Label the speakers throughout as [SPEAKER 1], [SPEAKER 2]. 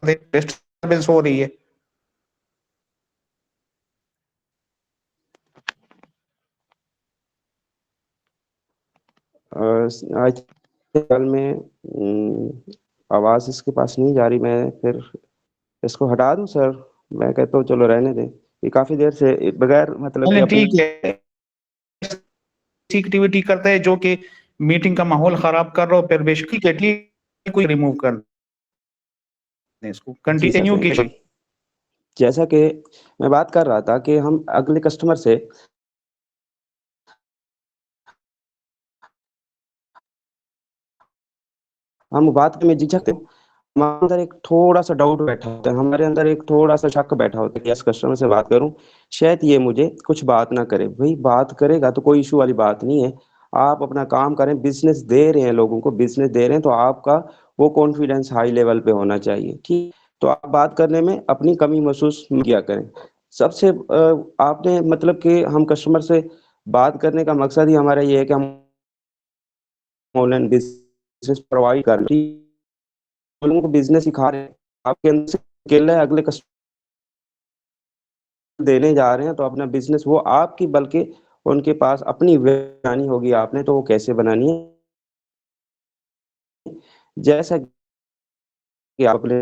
[SPEAKER 1] Disturbance हो रही है।
[SPEAKER 2] आजकल में आवाज इसके पास नहीं जा रही, मैं फिर इसको हटा दूं सर? मैं कहता हूँ चलो रहने दें, ये काफी देर से बगैर मतलब कि अपनी
[SPEAKER 1] ठीक है, एक्टिविटी करता है जो कि मीटिंग का माहौल खराब कर रहा हो, फिर बेसिकली कोई रिमूव कर दें इसको,
[SPEAKER 2] जी सर
[SPEAKER 1] कंटिन्यू
[SPEAKER 2] थैंक यू।
[SPEAKER 1] कीजिए।
[SPEAKER 2] जैसा कि मैं बात कर रहा था कि हम अगले कस्टमर से हम बात में झिझकते हैं, हमारे अंदर एक थोड़ा सा डाउट बैठा होता है, हमारे अंदर एक थोड़ा सा शक बैठा होता है कि इस कस्टमर से बात करूं, शायद ये मुझे कुछ बात ना करे। भाई बात करेगा तो कोई इशू वाली बात नहीं है, आप अपना काम करें, बिजनेस दे रहे हैं लोगों को, बिजनेस दे रहे हैं तो आपका वो कॉन्फिडेंस हाई लेवल पे होना चाहिए, ठीक। तो आप बात करने में अपनी कमी महसूस मत किया करें। सबसे आपने मतलब कि हम कस्टमर से बात करने का मकसद ही हमारा ये है कि हम ऑनलाइन बिजनेस प्रोवाइड कर रहे हैं, लोगों को बिजनेस सिखा रहे हैं, आपके अंदर से स्किल है, अगले कस्टमर देने जा रहे हैं तो अपना बिजनेस वो आपकी, बल्कि उनके पास अपनी बनानी होगी आपने, तो वो कैसे बनानी है, जैसा कि आपने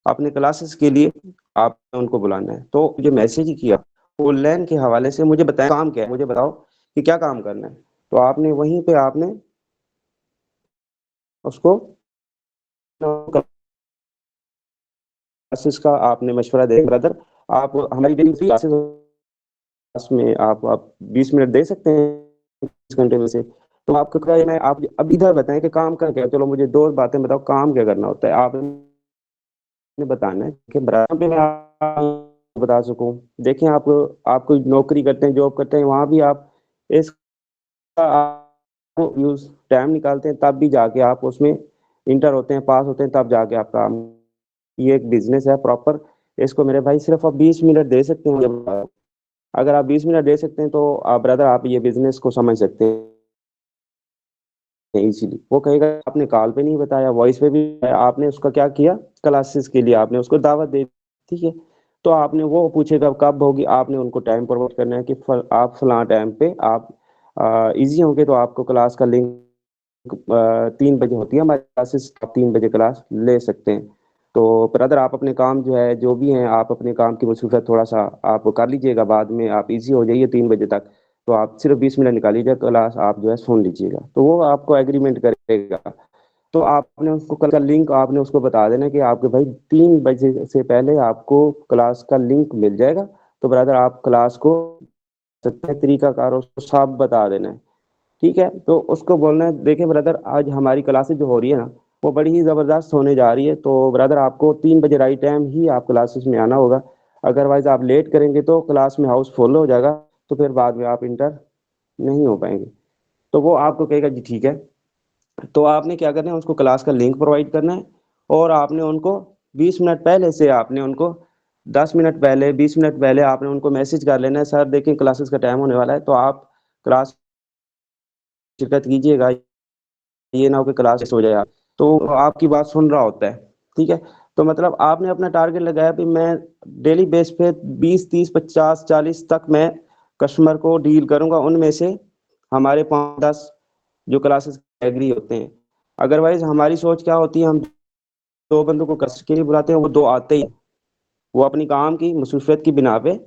[SPEAKER 2] अपने क्लासेस के लिए आपने उनको बुलाना है, तो मुझे मैसेज ही किया ऑनलाइन के हवाले से, मुझे बताएं काम क्या है, मुझे बताओ कि क्या काम करना है, तो आपने वहीं पे आपने उसको क्लासेस का आपने मशवरा दे, ब्रदर आप हमारी डेली क्लासेस में आप 20 मिनट दे सकते हैं इस घंटे में से, तो आपका क्या है, मैं आप अब इधर बताएं कि काम का क्या, चलो मुझे दो बातें बताओ काम क्या करना होता है, आपने बताना है कि बराबर पे मैं आपको बता सकूं। देखिए आप कोई नौकरी करते हैं, जॉब करते हैं, वहां भी आप इसका यूज टाइम निकालते हैं, तब भी जाके आप उसमें इंटर होते हैं, पास होते हैं, तब जाके आप काम, ये एक बिजनेस है प्रॉपर, इसको मेरे भाई सिर्फ आप 20 मिनट दे सकते हैं मुझे। अगर आप 20 मिनट दे सकते हैं तो आप ब्रदर आप ये बिजनेस को समझ सकते हैं इजीली। वो कहेगा आपने कॉल पे नहीं बताया, वॉइस पे भी आपने उसका क्या किया, क्लासेस के लिए आपने उसको दावत दे दी, ठीक है। तो आपने वो पूछेगा कब होगी, आपने उनको टाइम प्रोवाइड करना है कि आप फलां टाइम पे आप इजी होंगे तो आपको क्लास का लिंक 3 बजे होती है हमारी क्लासेस, आप 3 बजे क्लास ले सकते हैं। तो ब्रदर आप अपने काम जो है जो भी हैं, आप अपने काम की मसरूफियत थोड़ा सा आप कर लीजिएगा, बाद में आप इजी हो जाइए 3 बजे तक, तो आप सिर्फ 20 मिनट निकाल लीजिए, क्लास आप जो है सुन लीजिएगा, तो वो आपको एग्रीमेंट करेगा। तो आपने उसको कल का लिंक आपने उसको बता देना कि आपके भाई 3 बजे से पहले आपको क्लास का लिंक मिल जाएगा, तो ब्रदर आप क्लास को सकते हैं तरीकाकार उसको साफ बता देना है, ठीक है। तो उसको बोलना है देखिए ब्रदर आज हमारी क्लासेस जो हो रही है ना वो बड़ी ही जबरदस्त होने जा रही है, तो ब्रदर आपको 3 बजे राइट टाइम ही आप क्लासेस में आना होगा, अदरवाइज आप लेट करेंगे तो क्लास में हाउस फुल हो जाएगा, तो फिर बाद में आप इंटर नहीं हो पाएंगे। तो वो आपको कहेगा जी ठीक है। तो आपने क्या करना है, उसको क्लास का लिंक प्रोवाइड करना है, और आपने उनको 20 मिनट पहले से आपने उनको 10 मिनट पहले 20 मिनट पहले आपने उनको मैसेज कर लेना है, सर देखिए क्लासेस का टाइम होने वाला है, तो आप क्लास शिरकत कीजिएगा, ये ना हो कि क्लास मिस हो जाए आप। तो आपकी बात सुन रहा होता है, ठीक है। तो मतलब आपने अपना टारगेट लगाया भी मैं डेली बेस पे 20 30 50 40 तक मैं कस्टमर को डील करूंगा, उनमें से हमारे 5 10 जो क्लासेस एग्री होते हैं। अदरवाइज हमारी सोच क्या होती है, हम 2 बंदों को कस्टमर के लिए बुलाते हैं, वो 2 आते ही वो अपनी काम की मसरूफियत की बिना पे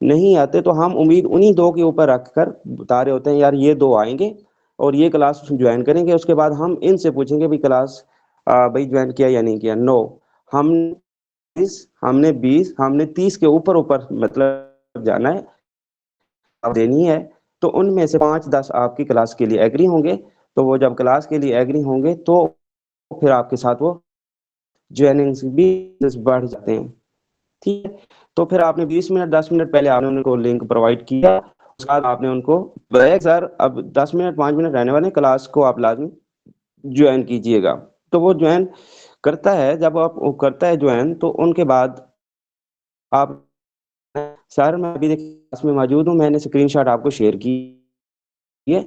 [SPEAKER 2] नहीं आते, तो हम उम्मीद उन्हीं 2 के ऊपर रखकर बता रहे होते हैं यार ये 2 आएंगे और ये क्लास ज्वाइन करेंगे, उसके बाद हम इनसे पूछेंगे भाई क्लास भाई ज्वाइन किया या नहीं किया। नो, हम 20 हमने 30 के ऊपर ऊपर मतलब जाना है, आप देनी है, तो उनमें से 5 10 आपकी क्लास के लिए एग्री होंगे, तो वो जब क्लास के लिए एग्री होंगे तो फिर आपके साथ वो ज्वाइनिंग्स भी बढ़ जाते हैं, ठीक है। तो फिर आपने 20 मिनट 10 मिनट पहले आपने उनको लिंक प्रोवाइड किया, उसके बाद आपने उनको बताया सर अब 10 मिनट 5 मिनट रहने वाले क्लास को आप लाजमी ज्वाइन कीजिएगा। तो वो ज्वाइन करता है, जब आप वो करता है ज्वाइन तो उनके बाद आप सर मैं अभी देखिए क्लास में मौजूद हूँ, मैंने स्क्रीनशॉट आपको शेयर की है,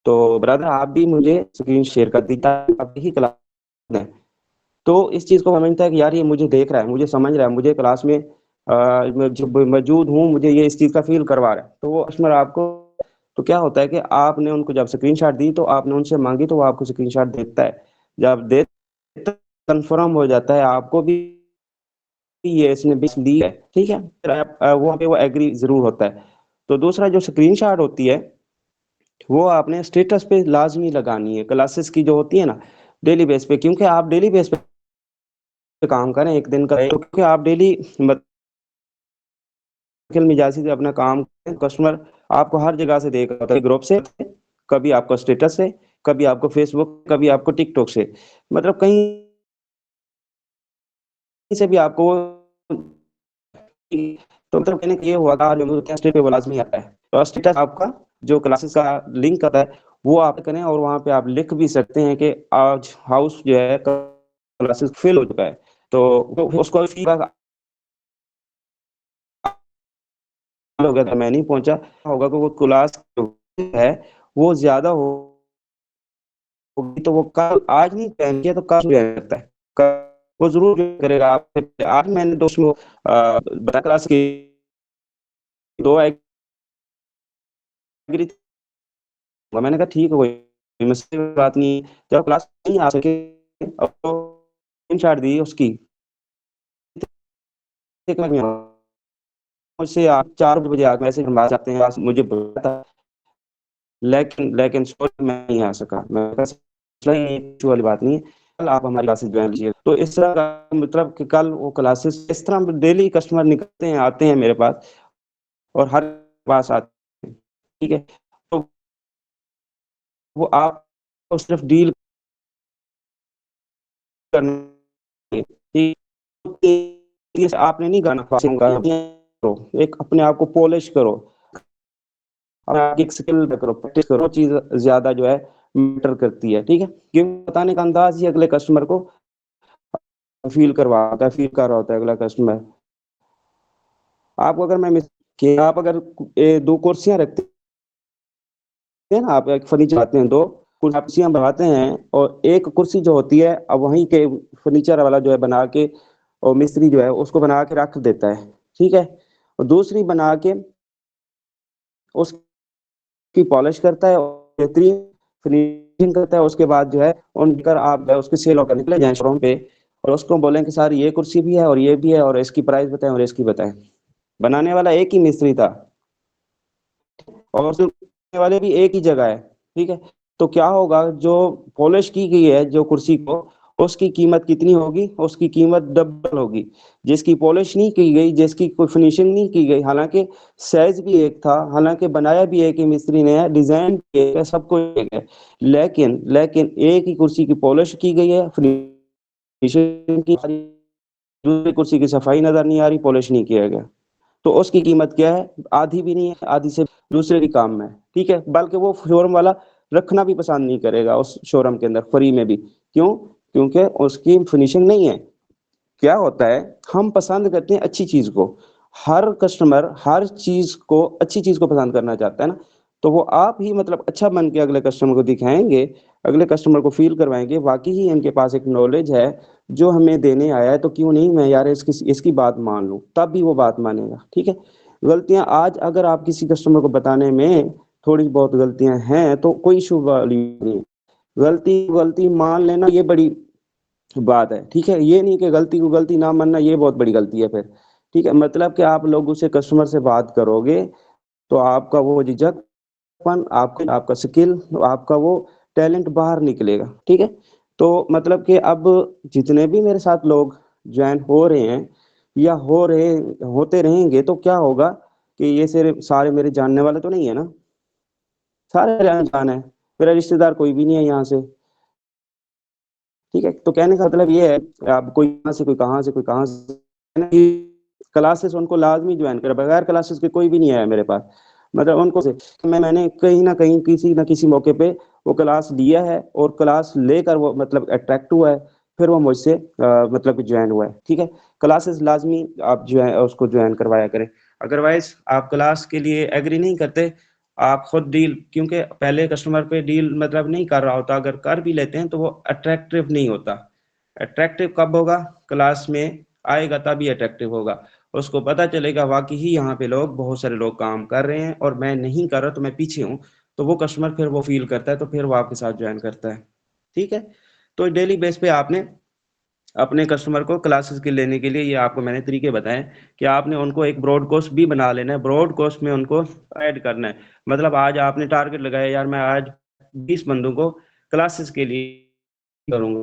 [SPEAKER 2] तो ब्रदर आप भी मुझे स्क्रीन शेयर कर दीजिए आप ही क्लास में। तो इस चीज को समझता है कि यार ये मुझे देख रहा है, मुझे समझ रहा है, मुझे क्लास में मैं जब मौजूद हूँ, मुझे ये इस चीज का फील करवा रहा है, तो वो कस्टमर आपको, तो क्या होता है कि आपने उनको जब स्क्रीनशॉट दी तो आपने उनसे मांगी तो वो आपको स्क्रीनशॉट देता है। जब दे कंफर्म हो जाता है आपको भी ये इसने भी ली है, ठीक है, फिर आप वहाँ पे वो एग्री जरूर होता है। तो दूसरा जो स्क्रीनशॉट होती है वो आपने स्टेटस पे लाजमी लगानी है, क्लासेस की जो होती है ना, डेली बेस पे, क्योंकि आप डेली बेस पे काम करें, एक दिन का तो क्योंकि आप डेली मिजाजी से अपना काम करें, कस्टमर आपको हर जगह से देख रहा होता है, ग्रुप से, कभी आपको स्टेटस से, कभी आपको फेसबुक, कभी आपको टिकटॉक से, मतलब कहीं से भी आपको, तो मतलब कहने का ये हुआ कि स्टेट पे वो लाजमी आता है, तो स्टेटस आपका जो क्लासेस का लिंक आता है वो आप करें, और वहां पे आप लिख भी सकते हैं कि आज हाउस जो है क्लासेस फिल हो चुका है, तो उसको फीडबैक हो गया था, मैं नहीं पहुंचा, होगा कि वो क्लास है वो ज्यादा होगी, तो वो कल आज नहीं ज्वाइन किया तो कल ज्वाइन करता है, वो जरूर ज्वाइन करेगा। आप आज मैंने दोस्त में बता क्लास की दो एग्री, मैंने कहा ठीक है, कोई मुझसे बात नहीं, जब क्लास नहीं आ सके अब तो स्क्रीनशॉट दी उसकी, मुझसे आप 4 बजे आके मैसेज हम बात चाहते हैं, मुझे बताया, लेकिन सॉरी मैं नहीं आ सका, मैं कहा, इशू वाली बात नहीं है, कल आप हमारी क्लासेस ज्वाइन कीजिए। तो इस तरह का मतलब कि कल वो क्लासेस इस तरह डेली कस्टमर निकलते हैं, आते हैं मेरे पास, और हर पास आते हैं, ठीक है, तो वो आप सिर्फ डील करना है, ठीक है, आपने नहीं गाना करो, एक अपने आप को पॉलिश करो, अपने एक स्किल करो, प्रैक्टिस करो, चीज ज्यादा जो है मैटर करती है, ठीक है, क्योंकि बताने का अंदाज ही अगले कस्टमर को फील करवाता है, फील कर रहा होता है अगला कस्टमर। आपको अगर मैं कि आप अगर दो कुर्सियां रखते हैं ना, आप एक फर्नीचर लाते हैं, दो कुर्सियां बनाते हैं, और एक कुर्सी जो होती है अब वहीं के फर्नीचर वाला जो है बना के, और मिस्त्री जो है उसको बना के रख देता है, ठीक है, और दूसरी बना के उसकी पॉलिश करता है और बेहतरीन फिनिशिंग करता है, उसके बाद जो है उनकर आप जो है उसकी सेल होकर निकले जाए शोरूम पे, और उसको बोलें कि सर ये कुर्सी भी है और ये भी है और इसकी प्राइस बताएं और इसकी बताएं। बनाने वाला एक ही मिस्त्री था और सुनने वाले भी एक ही जगह है, ठीक है, तो क्या होगा, जो पॉलिश की गई है जो कुर्सी को, उसकी कीमत कितनी होगी, उसकी कीमत डबल होगी। जिसकी पॉलिश नहीं की गई, जिसकी कोई फिनिशिंग नहीं की गई, हालांकि साइज भी एक था, हालांकि बनाया भी एक ही मिस्त्री ने है, डिजाइन भी एक है, सब कुछ एक है, लेकिन लेकिन एक ही कुर्सी की पॉलिश की गई है, फिनिशिंग की, दूसरी कुर्सी की सफाई नजर नहीं आ रही, पॉलिश नहीं किया गया, तो उसकी कीमत क्या है, आधी भी नहीं है, आधी से दूसरे के काम में है, ठीक है, बल्कि वो शोरूम वाला रखना भी पसंद नहीं करेगा उस शोरूम के अंदर फ्री में भी। क्यों? क्योंकि उसकी फिनिशिंग नहीं है। क्या होता है, हम पसंद करते हैं अच्छी चीज को, हर कस्टमर हर चीज को, अच्छी चीज को पसंद करना चाहता है ना, तो वो आप ही मतलब अच्छा बन के अगले कस्टमर को दिखाएंगे, अगले कस्टमर को फील करवाएंगे वाकई ही इनके पास एक नॉलेज है जो हमें देने आया है, तो क्यों नहीं मैं यार इसकी इसकी बात मान लूं, तब भी वो बात मानेगा, ठीक है। गलतियां आज अगर आप किसी कस्टमर को बताने में थोड़ी बहुत गलतियां हैं तो कोई इशू वाली नहीं है। गलती गलती मान लेना ये बड़ी बात है, ठीक है, ये नहीं कि गलती को गलती ना मानना ये बहुत बड़ी गलती है फिर, ठीक है, मतलब कि आप लोगों से कस्टमर से बात करोगे तो आपका वो झिझकपन, आपका आपका स्किल, आपका वो टैलेंट बाहर निकलेगा, ठीक है। तो मतलब कि अब जितने भी मेरे साथ लोग ज्वाइन हो रहे हैं या हो रहे होते रहेंगे, तो क्या होगा कि ये सिर्फ सारे मेरे जानने वाले तो नहीं है ना, सारे मेरे अनजान है, मेरा रिश्तेदार कोई भी नहीं है यहाँ से, ठीक है, तो कहने का मतलब ये है, आप कोई यहाँ से कोई कहाँ से कोई कहाँ से, क्लासेस उनको लाजमी ज्वाइन करे, बगैर क्लासेस के कोई भी नहीं आया मेरे पास, मतलब उनको से मैंने कहीं ना कहीं किसी ना किसी मौके पे वो क्लास लिया है, और क्लास लेकर वो मतलब अट्रैक्ट हुआ है, फिर वो मुझसे मतलब ज्वाइन हुआ है, ठीक है। क्लासेस लाजमी आप जो है उसको ज्वाइन करवाया करें, अदरवाइज आप क्लास के लिए एग्री नहीं करते, आप खुद डील, क्योंकि पहले कस्टमर पे डील मतलब नहीं कर रहा होता, अगर कर भी लेते हैं तो वो अट्रैक्टिव नहीं होता, अट्रैक्टिव कब होगा? क्लास में आएगा तभी अट्रैक्टिव होगा। उसको पता चलेगा वाकई ही यहाँ पे लोग, बहुत सारे लोग काम कर रहे हैं और मैं नहीं कर रहा तो मैं पीछे हूँ, तो वो कस्टमर फिर वो फील करता है, तो फिर वो आपके साथ ज्वाइन करता है। ठीक है, तो डेली बेस पे आपने अपने कस्टमर को क्लासेस के लेने के लिए, ये आपको मैंने तरीके बताए कि आपने उनको एक ब्रॉड कोर्स भी बना लेना है, ब्रॉड कोर्स में उनको ऐड करना है। मतलब आज आपने टारगेट लगाया, यार मैं आज 20 बंदों को क्लासेस के लिए करूंगा।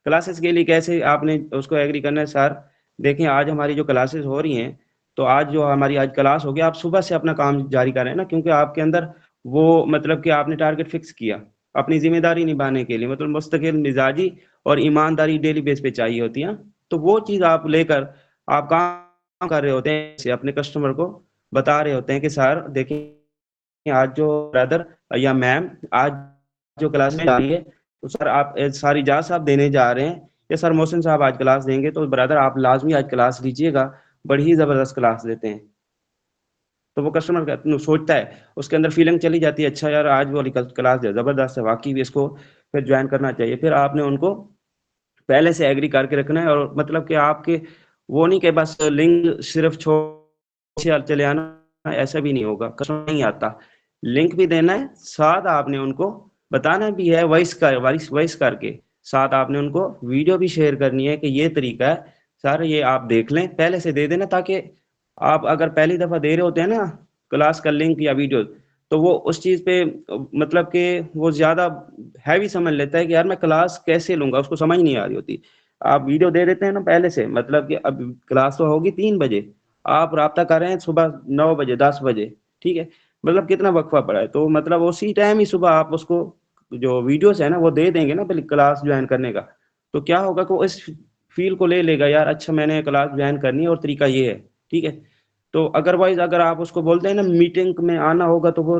[SPEAKER 2] क्लासेस के लिए कैसे आपने उसको एग्री करना है? सर देखिए, आज हमारी जो क्लासेस हो रही हैं, तो आज जो हमारी आज क्लास होगी, आप सुबह से अपना काम जारी करें ना, क्योंकि आपके अंदर वो मतलब कि आपने टारगेट फिक्स किया अपनी जिम्मेदारी निभाने के लिए, मतलब मुस्तकिल मिजाजी और ईमानदारी डेली बेस पे चाहिए होती है। तो वो चीज़ आप लेकर आप काम कर रहे होते हैं, से अपने कस्टमर को बता रहे होते हैं कि सर देखिए, आज जो ब्रदर या मैम आज जो क्लास में जा रही है, तो सर आप सारी इजाज़त साहब देने जा रहे हैं, या सर मोहसिन साहब आज क्लास देंगे, तो ब्रदर आप लाजमी आज क्लास लीजिएगा, बड़ी ही ज़बरदस्त क्लास देते हैं। तो वो कस्टमर सोचता है, उसके अंदर फीलिंग चली जाती है, अच्छा यार आज वो वाली क्लास ज़बरदस्त है, वाकई भी इसको फिर ज्वाइन करना चाहिए। फिर आपने उनको पहले से एग्री करके रखना है, और मतलब कि आपके वो नहीं कि बस लिंक सिर्फ छोड़ चले आना, ऐसा भी नहीं होगा, कस्टमर नहीं आता। लिंक भी देना है, साथ आपने उनको बताना भी है, वॉइस करके साथ आपने उनको वीडियो भी शेयर करनी है कि ये तरीका है सर, ये आप देख लें, पहले से दे देना, ताकि आप अगर पहली दफा दे रहे होते हैं ना क्लास का लिंक या वीडियो, तो वो उस चीज पे मतलब कि वो ज्यादा हैवी समझ लेता है कि यार मैं क्लास कैसे लूंगा, उसको समझ नहीं आ रही होती। आप वीडियो दे देते हैं ना पहले से, मतलब कि अब क्लास तो होगी 3 बजे, आप राब्ता कर रहे हैं सुबह 9 बजे 10 बजे, ठीक है, मतलब कितना वक्फा पड़ा है, तो मतलब उसी टाइम ही सुबह आप उसको जो वीडियोस है ना वो दे देंगे ना पहले क्लास ज्वाइन करने का, तो क्या होगा कि वो इस फील को ले लेगा, यार अच्छा मैंने क्लास ज्वाइन करनी है और तरीका ये है। ठीक है, तो अदरवाइज अगर आप उसको बोलते हैं ना मीटिंग में आना होगा, तो वो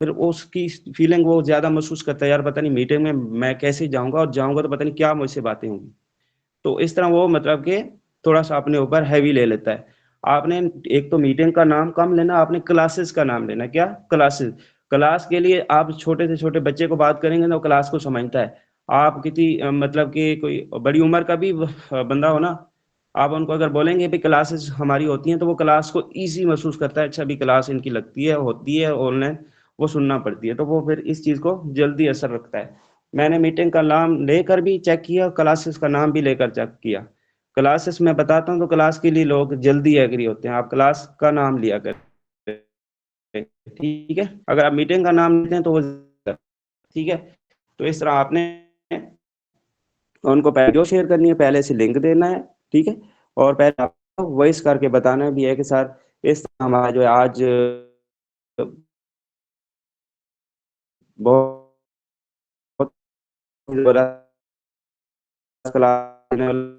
[SPEAKER 2] फिर उसकी फीलिंग वो ज्यादा महसूस करता है, यार पता नहीं मीटिंग में मैं कैसे जाऊंगा, और जाऊंगा तो पता नहीं क्या मुझसे बातें होंगी। तो इस तरह वो मतलब कि थोड़ा सा अपने ऊपर हैवी ले लेता है। आपने एक तो मीटिंग का नाम कम लेना, आपने क्लासेस का नाम लेना। क्या क्लासेस? क्लास के लिए आप छोटे से छोटे बच्चे को बात करेंगे ना, वो क्लास को समझता है। आप किसी मतलब कि कोई बड़ी उम्र का भी बंदा हो ना, आप उनको अगर बोलेंगे भी क्लासेस हमारी होती हैं, तो वो क्लास को इजी महसूस करता है, अच्छा भी क्लास इनकी लगती है, होती है ऑनलाइन, वो सुनना पड़ती है, तो वो फिर इस चीज को जल्दी असर रखता है। मैंने मीटिंग का नाम लेकर भी चेक किया, क्लासेस का नाम भी लेकर चेक किया। क्लासेस मैं बताता हूँ तो क्लास के लिए लोग जल्दी एग्री होते हैं, आप क्लास का नाम लिया करें। ठीक है, अगर आप मीटिंग का नाम लेते हैं तो वो, ठीक है, तो इस तरह आपने उनको पहले वीडियो शेयर करनी है, पहले से लिंक देना है। ठीक है, और पहले आपको वॉइस करके बताना भी है कि सर इस तरह हमारा जो है आज बहुत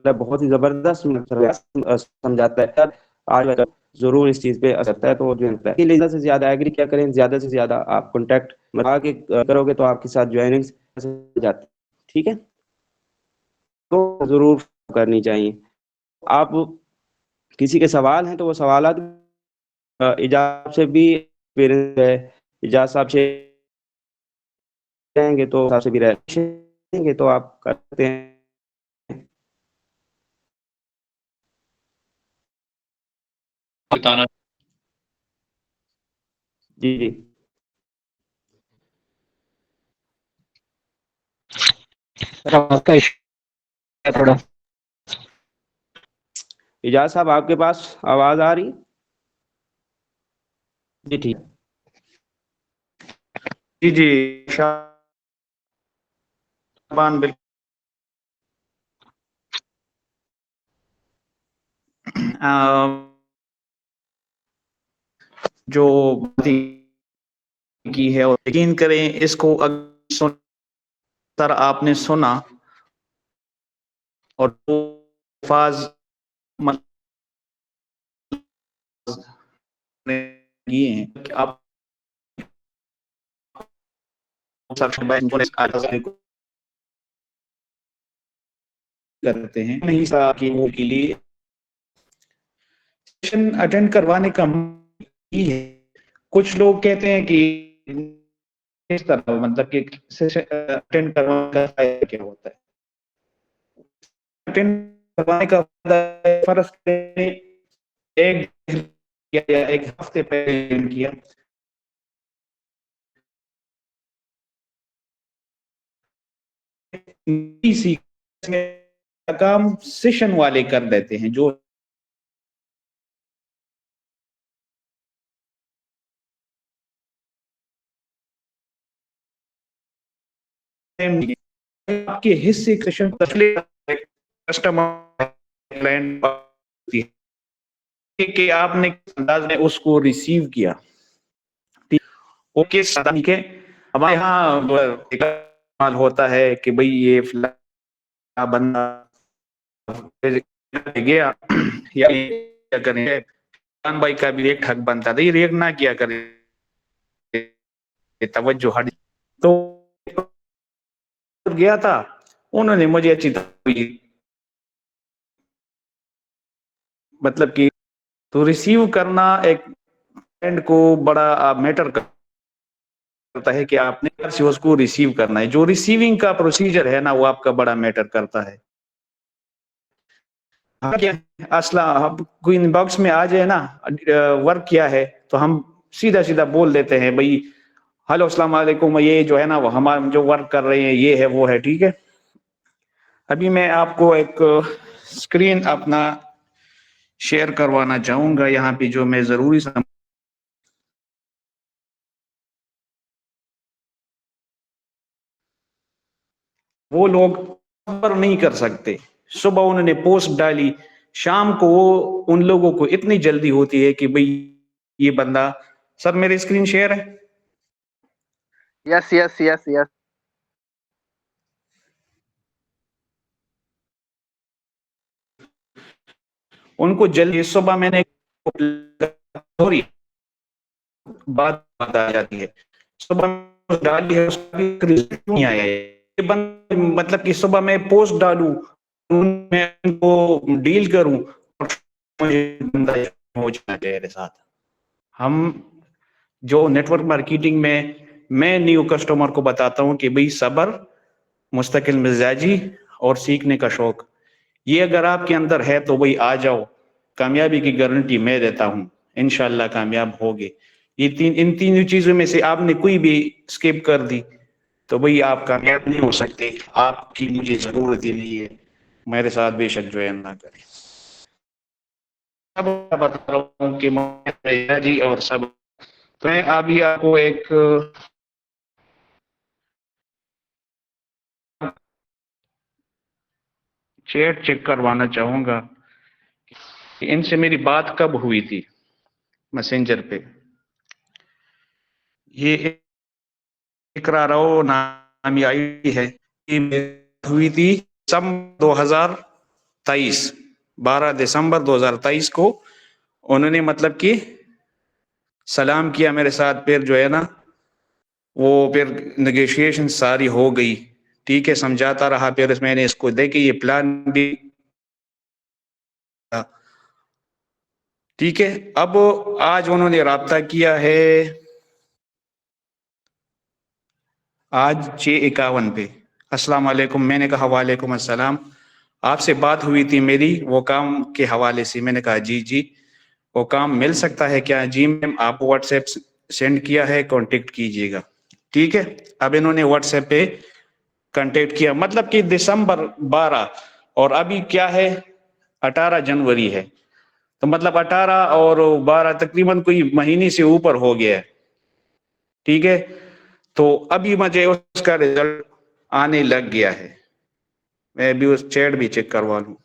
[SPEAKER 2] बहुत ही जबरदस्त समझाता है सर, आज जरूर इस चीज पे असर है, तो जो है कि ज्यादा से ज्यादा एग्री क्या करें, ज्यादा से ज्यादा आप कॉन्टेक्ट बना के करोगे तो आपके साथ ज्वाइनिंग जाती। ठीक है, तो जरूर करनी चाहिए। आप किसी के सवाल हैं तो वो सवाल इजाज़त से भी पेरेंट्स है, इजाज़त साहब से रहेंगे तो साहब से भी रहेंगे, तो आप करते हैं।
[SPEAKER 3] बताना।
[SPEAKER 2] जी जी,
[SPEAKER 3] सर आवाज का इशू है थोड़ा।
[SPEAKER 2] इजाज़त साहब आपके पास आवाज आ रही? जी ठीक।
[SPEAKER 1] जी जी, शाबान बिल्कुल। जो की है, और यकीन करें इसको अगर सर आपने सुना और अल्फाज किए हैं कि आप करते हैं नहीं के लिए सेशन अटेंड करवाने का ही है। कुछ लोग कहते हैं कि इस तरह मतलब कि सेशन अटेंड करवाने का फायदा क्या होता है। करवाने का फर्ज एक या एक हफ्ते पहले किया, इसी काम सेशन वाले कर देते हैं जो आपके हिस्से कस्टमर क्लाइंट कि आपने अंदाज में उसको रिसीव किया, ओके ठीक है। हमारे यहाँ एक होता है कि भाई ये फला बंदा गया या क्या करें, खान भाई का भी एक ठग बनता था, ये रिएक्ट ना किया करे, तवज्जो हट तो गया था। उन्होंने मुझे अच्छी तरह मतलब कि तो रिसीव करना एक क्लाइंट को बड़ा मैटर करता है कि आपने से उसको रिसीव करना है, जो रिसीविंग का प्रोसीजर है ना वो आपका बड़ा मैटर करता है। क्या असला कोई इनबॉक्स में आ जाए ना वर्क किया है तो हम सीधा सीधा बोल देते हैं भाई हेलो अस्सलाम वालेकुम, ये जो है ना वो हम जो वर्क कर रहे हैं ये है वो है, ठीक है। अभी मैं आपको एक स्क्रीन अपना शेयर करवाना चाहूंगा यहाँ पे जो मैं जरूरी वो लोग पर नहीं कर सकते। सुबह उन्होंने पोस्ट डाली, शाम को वो उन लोगों को इतनी जल्दी होती है कि भाई ये बंदा, सर मेरी स्क्रीन शेयर है,
[SPEAKER 4] यस यस यस यस
[SPEAKER 1] उनको जल्दी सुबह मैंने सॉरी बात आ जाती है, सुबह डाली है उसका रिजल्ट नहीं आया है, मतलब कि सुबह मैं पोस्ट डालूं मैं उनको डील करूं मुझे बंदा हो जाना चाहिए मेरे साथ। हम जो नेटवर्क मार्केटिंग में मैं न्यू कस्टमर को बताता हूं कि भाई सब्र, मुस्तकिल मिजाजी और सीखने का शौक, ये अगर आपके अंदर है तो भाई आ जाओ, कामयाबी की गारंटी मैं देता हूं, इंशाल्लाह कामयाब होगे। ये इन तीन चीजों में से आपने कोई भी स्किप कर दी तो भाई आप कामयाब नहीं हो सकते, आपकी मुझे जरूरत ही नहीं है, मेरे साथ बेशक जो है ना करें। अब बता रहा हूँ कि मैं जी और सब, तो मैं अभी आपको एक चैट चेक करवाना चाहूंगा कि इनसे मेरी बात कब हुई थी मैसेंजर पे। ये इकरा रो नामी आई है, ये हुई थी सम 2023, 12 दिसंबर 2023 को उन्होंने मतलब कि सलाम किया मेरे साथ, फिर जो है ना वो फिर नेगोशिएशन सारी हो गई, ठीक है, समझाता रहा, फिर मैंने इसको देखी ये प्लान भी, ठीक है। अब आज उन्होंने राब्ता किया है आज 6:51 पे, अस्सलाम वालेकुम, मैंने कहा वालेकुम अस्सलाम, आपसे बात हुई थी मेरी वो काम के हवाले से। मैंने कहा जी जी, वो काम मिल सकता है क्या? जी मैम, आपको व्हाट्सएप सेंड किया है, कांटेक्ट कीजिएगा, ठीक है। अब इन्होंने व्हाट्सएप पे कांटेक्ट किया, मतलब कि दिसंबर 12 और अभी क्या है 18 जनवरी है, तो मतलब 18 और 12 तकरीबन कोई महीने से ऊपर हो गया है, ठीक है। तो अभी मुझे उसका रिजल्ट आने लग गया है, मैं भी उस चैट भी चेक करवा लूं।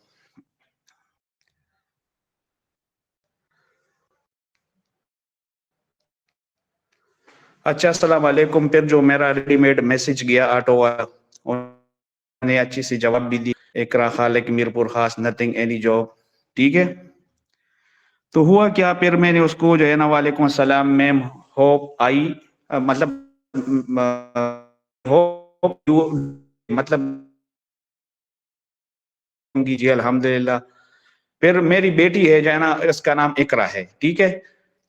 [SPEAKER 1] अच्छा, अस्सलाम वालेकुम। फिर जो मेरा रेडीमेड मैसेज गया ऑटो वाला, उन्होंने अच्छी सी जवाब भी दी, इकरा खालिक मीरपुर खास, नथिंग एनी जॉब, ठीक है। तो हुआ क्या, फिर मैंने उसको जो है ना वालेकुम सलाम मैम, होप आई मतलब होप यू मतलब जी अल्हम्दुलिल्लाह। फिर मेरी बेटी है जो है ना, इसका नाम इकरा है, ठीक है।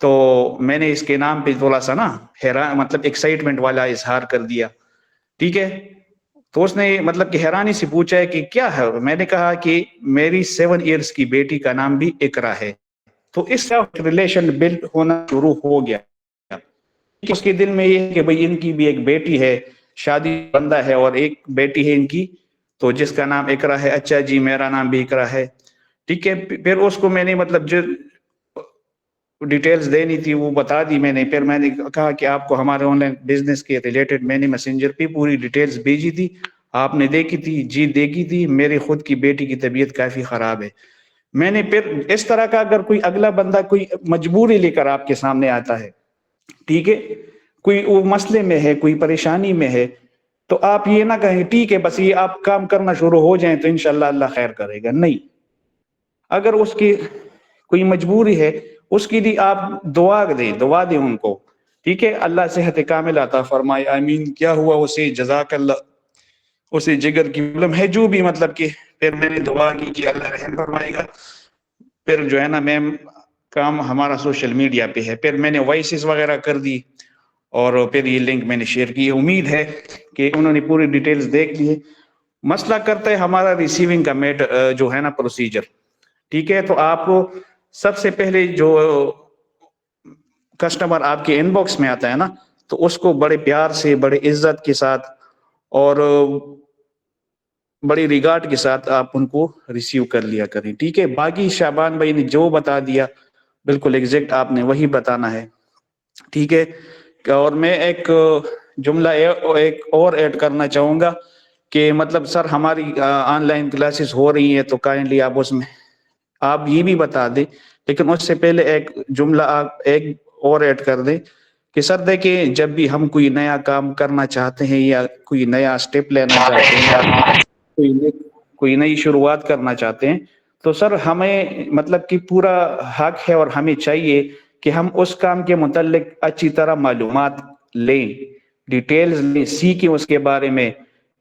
[SPEAKER 1] तो मैंने इसके नाम पे थोड़ा सा ना हैरान मतलब एक्साइटमेंट वाला इजहार कर दिया, ठीक है। तो उसने मतलब कि हैरानी से पूछा है कि क्या है? मैंने कहा कि मेरी 7 इयर्स की बेटी का नाम भी इकरा है। तो इस रिलेशन बिल्ड होना शुरू हो गया। कि उसके दिल में ये है कि भाई इनकी भी एक बेटी है, शादी बंदा है और एक बेटी है इनकी, तो जिसका नाम इकरा है। अच्छा जी, मेरा नाम भी इकरा है। ठीक है, फिर उसको मैंने मतलब जो डिटेल्स देनी थी वो बता दी मैंने। फिर मैंने कहा कि आपको हमारे ऑनलाइन बिजनेस के रिलेटेड मैंने मैसेंजर पे पूरी डिटेल्स भेजी थी, आपने देखी थी? जी देखी थी। मेरे खुद की बेटी की तबीयत काफी खराब है। मैंने फिर इस तरह का अगर कोई अगला बंदा कोई मजबूरी लेकर आपके सामने आता है, ठीक है, कोई वो मसले में है, कोई परेशानी में है, तो आप ये ना कहें ठीक है बस ये आप काम करना शुरू हो जाएं तो इंशाल्लाह अल्लाह खैर करेगा। नहीं, अगर उसकी कोई मजबूरी है, उसके लिए आप दुआ दें उनको। ठीक है, अल्लाह सेहत कामिल अता फरमाए, आमीन। क्या हुआ उसे? जज़ाकल्लाह, उसे जिगर की प्रॉब्लम है जो भी, मतलब कि फिर मैंने दुआ की कि अल्लाह रहम फरमाएगा। फिर जो है ना मैम, काम हमारा सोशल मीडिया पे है। फिर मैंने वॉइसेस वगैरह कर दी और फिर ये लिंक मैंने शेयर की। उम्मीद है कि उन्होंने पूरी डिटेल्स देख ली है। मसला करता है हमारा रिसीविंग का जो है ना प्रोसीजर। ठीक है, तो आपको सबसे पहले जो कस्टमर आपके इनबॉक्स में आता है ना, तो उसको बड़े प्यार से, बड़े इज्जत के साथ और बड़ी रिगार्ड के साथ आप उनको रिसीव कर लिया करें। ठीक है, बाकी शाबान भाई ने जो बता दिया बिल्कुल एग्जैक्ट आपने वही बताना है। ठीक है, और मैं एक जुमला एक और ऐड करना चाहूंगा कि मतलब सर हमारी ऑनलाइन क्लासेस हो रही हैं तो काइंडली आप उसमें आप ये भी बता दें, लेकिन उससे पहले एक जुमला आप एक और ऐड कर दें कि सर देखिए, जब भी हम कोई नया काम करना चाहते हैं या कोई नया स्टेप लेना चाहते हैं या कोई कोई नई शुरुआत करना चाहते हैं, तो सर हमें मतलब कि पूरा हक है और हमें चाहिए कि हम उस काम के मुतालिक अच्छी तरह मालूमात लें, डिटेल्स लें, सीखें उसके बारे में।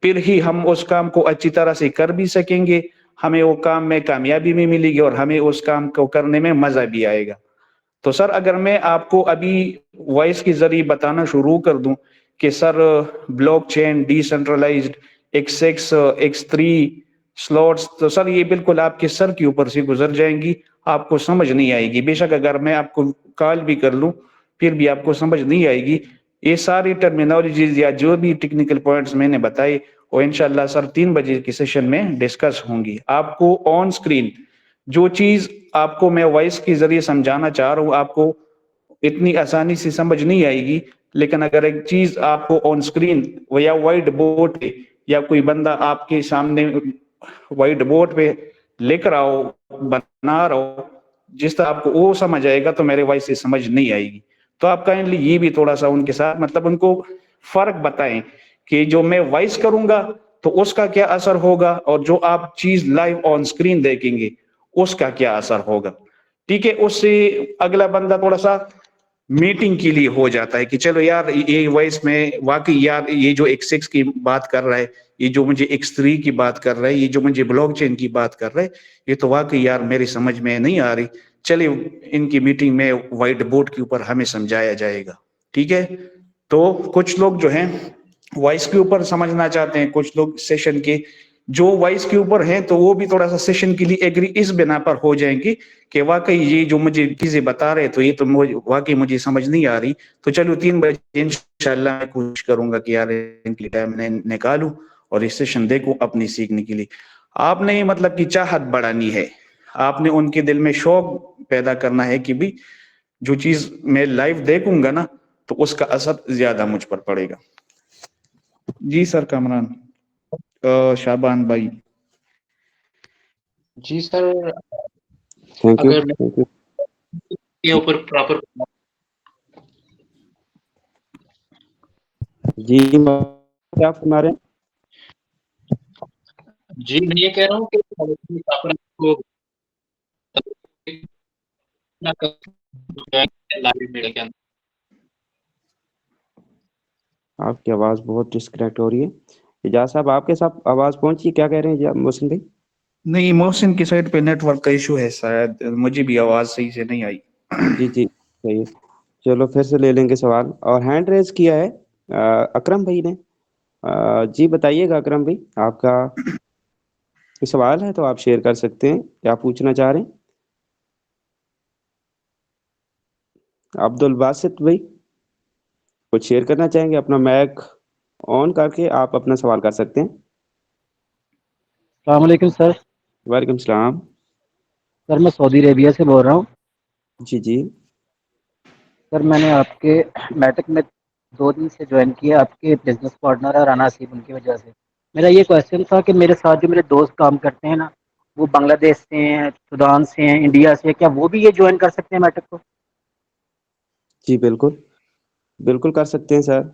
[SPEAKER 1] फिर ही हम उस काम को अच्छी तरह से कर भी सकेंगे, हमें वो काम में कामयाबी भी मिलेगी और हमें उस काम को करने में मजा भी आएगा। तो सर अगर मैं आपको अभी वॉइस के जरिए बताना शुरू कर दूं कि sir blockchain, decentralised, X6, X3 slots, तो सर ये बिल्कुल आपके सर के ऊपर से गुजर जाएंगी, आपको समझ नहीं आएगी। बेशक अगर मैं आपको कॉल भी कर लूं फिर भी आपको समझ नहीं आएगी। ये सारी टर्मिनोलॉजीज या जो भी टेक्निकल पॉइंट्स मैंने बताए वो इंशाल्लाह सर 3 बजे के सेशन में डिस्कस होंगी। आपको ऑन स्क्रीन जो चीज आपको मैं वॉइस के जरिए समझाना चाह रहा हूँ, आपको इतनी आसानी से समझ नहीं आएगी। लेकिन अगर एक चीज आपको ऑन स्क्रीन या व्हाइट बोर्ड पे या कोई बंदा आपके सामने व्हाइट बोर्ड पे लिख रहा हो, बना रहा हो, जिस तरह आपको वो समझ आएगा तो मेरे वॉइस से समझ नहीं आएगी। तो आप काइंडली ये भी थोड़ा सा उनके साथ मतलब उनको फर्क बताएं कि जो मैं वॉइस करूंगा तो उसका क्या असर होगा और जो आप चीज लाइव ऑन स्क्रीन देखेंगे उसका क्या असर होगा। ठीक है, उससे अगला बंदा थोड़ा सा मीटिंग के लिए हो जाता है कि चलो यार ये वॉइस में वाकई यार ये जो X6 की बात कर रहा है, ये जो मुझे X3 की बात कर रहा है, ये जो मुझे ब्लॉकचेन की बात कर रहा है, ये तो वाकई यार मेरी समझ में नहीं आ रही। चलिए इनकी मीटिंग में व्हाइट बोर्ड के ऊपर हमें समझाया जाएगा। ठीक है, तो कुछ लोग जो हैं वॉइस के ऊपर समझना चाहते हैं, कुछ लोग सेशन के जो वॉइस के ऊपर हैं तो वो भी थोड़ा सा सेशन के लिए एग्री इस बिना पर हो जाएंगे कि वाकई ये जो मुझे चीजें बता रहे तो ये तो वाकई मुझे समझ नहीं आ रही। तो चलो 3 बजे इंशाल्लाह मैं कोशिश करूंगा कि यार इनके लिए टाइम निकालूं और ये सेशन देखूं अपनी सीखने के लिए। आपने मतलब की चाहत बढ़ानी है, आपने उनके दिल में शौक पैदा करना है कि भी जो चीज मैं लाइव देखूंगा ना तो उसका असर ज्यादा मुझ पर पड़ेगा। जी सर कामरान, शाबान भाई।
[SPEAKER 3] जी सर,
[SPEAKER 2] थैंक यू,
[SPEAKER 3] अगर मैं
[SPEAKER 2] थैंक यू।
[SPEAKER 3] के ऊपर प्रॉपर
[SPEAKER 2] जी क्या आप सुना रहे हैं?
[SPEAKER 3] जी मैं ये कह रहा हूँ कि प्रॉपर आपको लाइव मीडिया के अंदर।
[SPEAKER 2] आपकी आवाज बहुत डिस्कनेक्ट हो रही है। इजाज साहब आपके साथ आवाज पहुंची, क्या कह रहे हैं मोहसिन भाई?
[SPEAKER 1] नहीं, मोहसिन की साइड पे नेटवर्क का इशू है शायद, मुझे भी आवाज सही से नहीं आई।
[SPEAKER 2] जी जी सही है। चलो फिर से ले लेंगे सवाल। और हैंड रेज किया है अकरम भाई ने। जी बताइएगा अकरम भाई, आपका कोई सवाल है तो आप शेयर कर सकते हैं, क्या पूछना चाह रहे हैं? अब्दुल बासित भाई कुछ शेयर करना चाहेंगे? अपना माइक ऑन करके आप अपना सवाल कर सकते हैं।
[SPEAKER 3] अस्सलाम वालेकुम सर।
[SPEAKER 2] वालेकुम सलाम।
[SPEAKER 3] सर मैं सऊदी अरेबिया से बोल रहा हूँ।
[SPEAKER 2] जी जी।
[SPEAKER 3] सर मैंने आपके मैट्रिक में 2 दिन से ज्वाइन किया, आपके बिजनेस पार्टनर है राना नसीब, उनकी वजह से। मेरा ये क्वेश्चन था कि मेरे साथ जो मेरे दोस्त काम करते हैं ना, वो बांग्लादेश से हैं, सूडान से हैं, इंडिया से हैं, क्या वो भी ये ज्वाइन कर सकते हैं मैट्रिक को?
[SPEAKER 2] जी बिल्कुल, बिल्कुल कर सकते हैं सर।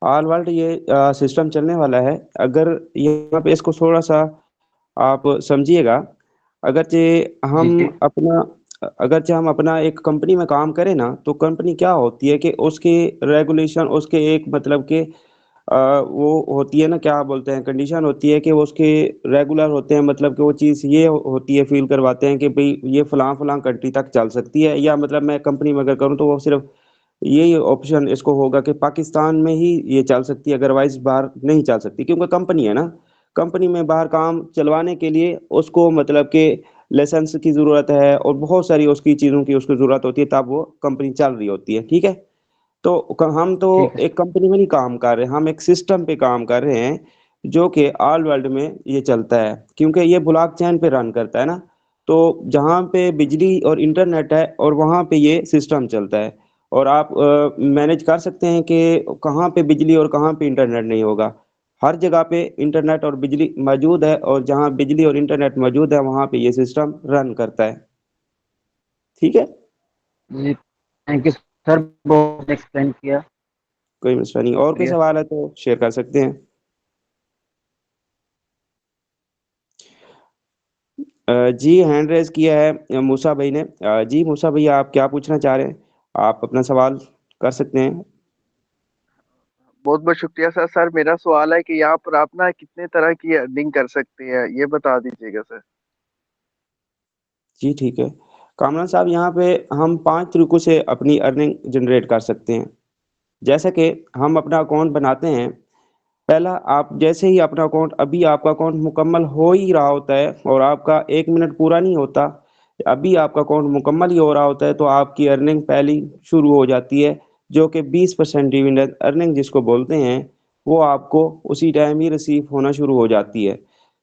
[SPEAKER 2] ऑल वर्ल्ड ये सिस्टम चलने वाला है। अगर यहाँ पे इसको थोड़ा सा आप समझिएगा, अगरचे
[SPEAKER 3] जी
[SPEAKER 2] हम
[SPEAKER 3] जी।
[SPEAKER 2] अपना अगरचे हम अपना एक कंपनी में काम करें ना, तो कंपनी क्या होती है कि उसके रेगुलेशन, उसके एक मतलब के वो होती है ना, क्या बोलते हैं, कंडीशन होती है कि वो उसके रेगुलर होते हैं, मतलब कि वो चीज़ ये होती है, फील करवाते हैं कि भाई ये फलां फलां कंट्री तक चल सकती है, या मतलब मैं कंपनी में अगर करूँ तो वो सिर्फ यही ऑप्शन इसको होगा कि पाकिस्तान में ही ये चल सकती है, अदरवाइज बाहर नहीं चल सकती, क्योंकि कंपनी है ना। कंपनी में बाहर काम चलवाने के लिए उसको मतलब कि लाइसेंस की ज़रूरत है और बहुत सारी उसकी चीज़ों की उसको ज़रूरत होती है, तब वो कंपनी चल रही होती है, ठीक है। तो हम तो
[SPEAKER 3] ठीक है
[SPEAKER 2] एक कंपनी में नहीं काम कर रहे, हम एक सिस्टम पे काम कर रहे हैं जो कि ऑल वर्ल्ड में ये चलता है, क्योंकि ये ब्लॉकचेन पे रन करता है ना। तो जहाँ पे बिजली और इंटरनेट है और वहाँ पे ये सिस्टम चलता है, और आप मैनेज कर सकते हैं कि कहाँ पे बिजली और कहाँ पे इंटरनेट नहीं होगा। हर जगह पे इंटरनेट और बिजली मौजूद है, और जहाँ बिजली और इंटरनेट मौजूद है वहाँ पे ये सिस्टम रन करता है, ठीक है।
[SPEAKER 3] जी। थैंक यू सर, बहुत एक्सप्लेन किया।
[SPEAKER 2] कोई मसला नहीं, और कोई
[SPEAKER 3] शुक्रिया।
[SPEAKER 2] सवाल है तो शेयर कर सकते हैं। जी हैंड रेज किया है मूसा भाई ने। जी मूसा भैया, आप क्या पूछना चाह रहे हैं? आप अपना सवाल कर सकते हैं।
[SPEAKER 4] बहुत बहुत शुक्रिया सर। सर मेरा सवाल है कि यहाँ पर आप ना कितने तरह की अर्निंग कर सकते हैं, ये बता दीजिएगा सर।
[SPEAKER 2] जी ठीक है कामरान साहब, यहाँ पे हम 5 तरीकों से अपनी अर्निंग जनरेट कर सकते हैं। जैसे कि हम अपना अकाउंट बनाते हैं। पहला, आप जैसे ही अपना अकाउंट, अभी आपका अकाउंट मुकम्मल हो ही रहा होता है और आपका 1 मिनट पूरा नहीं होता, अभी आपका अकाउंट मुकम्मल ही हो रहा होता है, तो आपकी अर्निंग पहली शुरू हो जाती है, जो कि 20% डिविडेंड अर्निंग जिसको बोलते हैं, वो आपको उसी टाइम ही रिसीव होना शुरू हो जाती है,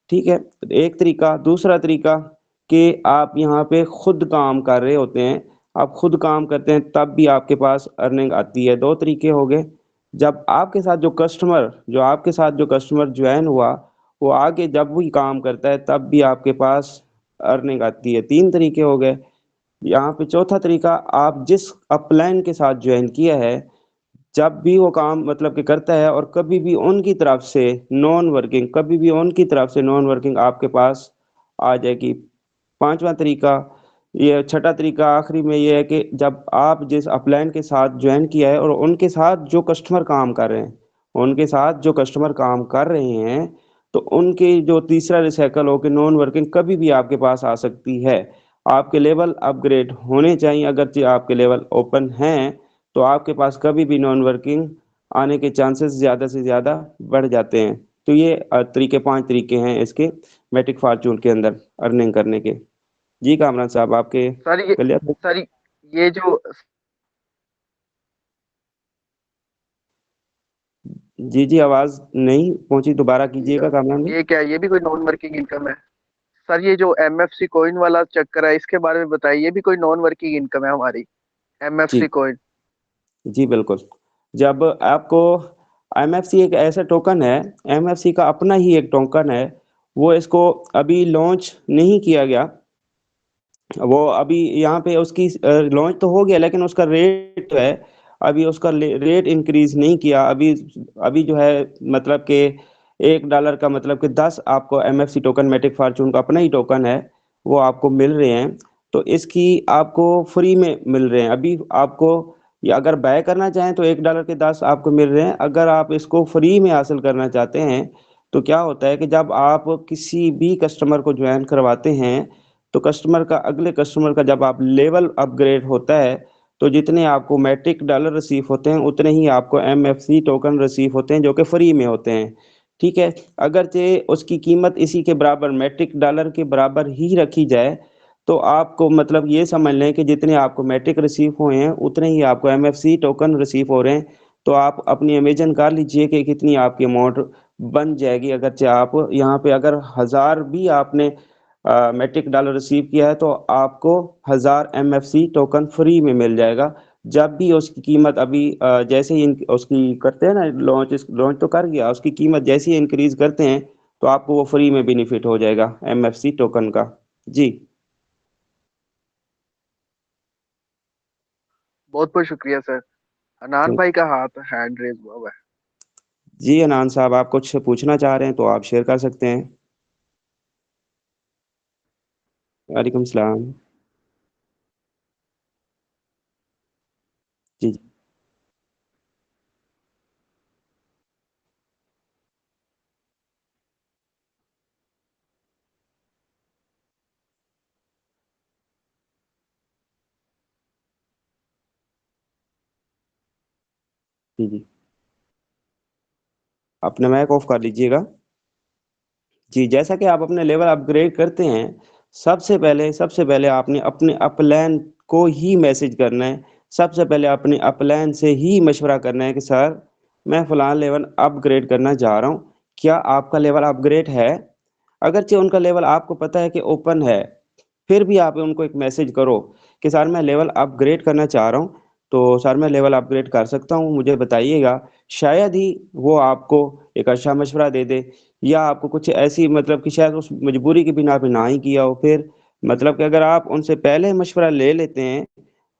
[SPEAKER 2] ठीक है। एक तरीका। दूसरा तरीका कि आप यहाँ पे खुद काम कर रहे होते हैं, आप खुद काम करते हैं तब भी आपके पास अर्निंग आती है। 2 तरीके हो गए। जब आपके साथ जो कस्टमर ज्वाइन हुआ, वो आगे जब भी काम करता है तब भी आपके पास अर्निंग आती है। 3 तरीके हो गए। यहाँ पे चौथा तरीका, आप जिस अपलाइन के साथ ज्वाइन किया है, जब भी वो काम मतलब कि करता है और कभी भी उनकी तरफ से नॉन वर्किंग आपके पास आ जाएगी। पांचवा तरीका, ये छठा तरीका आखिरी में ये है कि जब आप जिस अपलाइन के साथ ज्वाइन किया है और उनके साथ जो कस्टमर काम कर रहे हैं, तो उनके जो तीसरा रिसाइकल हो के नॉन वर्किंग कभी भी आपके पास आ सकती है। आपके लेवल अपग्रेड होने चाहिए, अगरचे आपके लेवल ओपन हैं, तो आपके पास कभी भी नॉन वर्किंग आने के चांसेस ज़्यादा से ज़्यादा बढ़ जाते हैं। तो ये 5 तरीके हैं इसके, मैट्रिक फॉर्चून के अंदर अर्निंग करने के। जी कामरान साहब, आपके
[SPEAKER 4] सर ये
[SPEAKER 2] क्लियर?
[SPEAKER 4] सर ये जो
[SPEAKER 2] जी जी, आवाज़ नहीं पहुंची, दोबारा कीजिएगा कामरान भाई।
[SPEAKER 4] ये क्या है? ये भी कोई नॉन वर्किंग इनकम है? सर ये जो एमएफसी कॉइन वाला चक्कर है, इसके बारे में बताइए। ये भी कोई नॉन वर्किंग इनकम है हमारी,
[SPEAKER 2] जी
[SPEAKER 4] एमएफसी कॉइन?
[SPEAKER 2] जी बिल्कुल। जब आपको एमएफसी एक ऐसा टोकन है, एमएफसी का अपना ही एक टोकन है, वो इसको अभी लॉन्च नहीं किया गया। वो अभी यहाँ पे उसकी लॉन्च तो हो गया, लेकिन उसका रेट जो है, अभी उसका रेट इंक्रीज नहीं किया अभी। अभी जो है मतलब कि $1 का मतलब कि 10 आपको एमएफसी टोकन, मैटिक फॉर्चून का अपना ही टोकन है, वो आपको मिल रहे हैं। तो इसकी आपको फ्री में मिल रहे हैं अभी आपको। या अगर बाय करना चाहें तो $1 के 10 आपको मिल रहे हैं। अगर आप इसको फ्री में हासिल करना चाहते हैं, तो क्या होता है कि जब आप किसी भी कस्टमर को ज्वाइन करवाते हैं, तो अगले कस्टमर का जब आप लेवल अपग्रेड होता है, तो जितने आपको मैट्रिक डॉलर रिसीव होते हैं उतने ही आपको MFC टोकन रिसीव होते हैं जो कि फ्री में होते हैं। ठीक है, अगरचे उसकी कीमत इसी के बराबर मैट्रिक डॉलर के बराबर ही रखी जाए तो आपको मतलब ये समझ लें कि जितने आपको मैट्रिक रिसीव हुए हैं उतने ही आपको MFC टोकन रिसीव हो रहे हैं। तो आप अपनी इमेजिन कर लीजिए कि कितनी आपकी अमाउंट बन जाएगी। अगरचे आप यहाँ पे अगर 1000 भी आपने मैट्रिक डॉलर रिसीव किया है तो आपको 1000 MFC टोकन फ्री में मिल जाएगा। जब भी उसकी कीमत अभी जैसे ही उसकी करते हैं ना, लॉन्च लॉन्च तो कर गया, उसकी कीमत जैसे ही इंक्रीज करते हैं तो आपको वो फ्री में बेनिफिट हो जाएगा MFC टोकन का। जी
[SPEAKER 4] बहुत बहुत शुक्रिया सर। अनान
[SPEAKER 2] तो
[SPEAKER 4] भाई का हाथ हैंड रेज हुआ हुआ है।
[SPEAKER 2] जी अनान साहब, आप कुछ पूछना चाह रहे हैं तो आप शेयर कर सकते हैं। वालेकुम सलाम। जी जी जी, अपना माइक ऑफ कर लीजिएगा। जी, जैसा कि आप अपने लेवल अपग्रेड करते हैं, सबसे पहले आपने अपने अपलाइन को ही मैसेज करना है। सबसे पहले अपने अपलाइन से ही मशवरा करना है कि सर, मैं फलां लेवल अपग्रेड करना चाह रहा हूँ, क्या आपका लेवल अपग्रेड है? अगरचे उनका लेवल आपको पता है कि ओपन है, फिर भी आप उनको एक मैसेज करो कि सर मैं लेवल अपग्रेड करना चाह रहा हूँ, तो सर मैं लेवल अपग्रेड कर सकता हूँ, मुझे बताइएगा। शायद ही वो आपको एक अच्छा मशवरा दे दे, या आपको कुछ ऐसी मतलब कि शायद उस मजबूरी के बिना पे ना ही किया हो। फिर मतलब कि अगर आप उनसे पहले मशवरा ले लेते हैं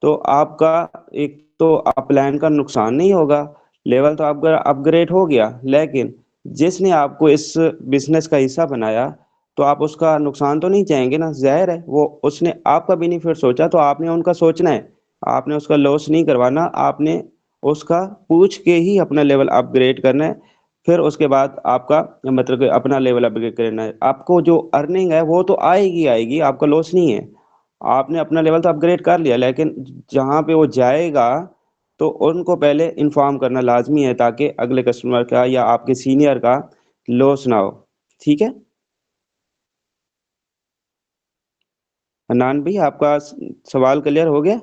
[SPEAKER 2] तो आपका एक तो अपलाइन का नुकसान नहीं होगा, लेवल तो आपका अपग्रेड हो गया, लेकिन जिसने आपको इस बिजनेस का हिस्सा बनाया तो आप उसका नुकसान तो नहीं चाहेंगे ना। जाहिर है वो उसने आपका बेनिफिट सोचा तो आपने उनका सोचना है, आपने उसका लॉस नहीं करवाना, आपने उसका पूछ के ही अपना लेवल अपग्रेड करना है। फिर उसके बाद आपका मतलब कि अपना लेवल अपग्रेड करना है। आपको जो अर्निंग है वो तो आएगी आएगी, आपका लॉस नहीं है। आपने अपना लेवल तो अपग्रेड कर लिया, लेकिन जहाँ पे वो जाएगा तो उनको पहले इन्फॉर्म करना लाजमी है ताकि अगले कस्टमर का या आपके सीनियर का लॉस ना हो। ठीक है अनान भाई, आपका सवाल क्लियर हो गया?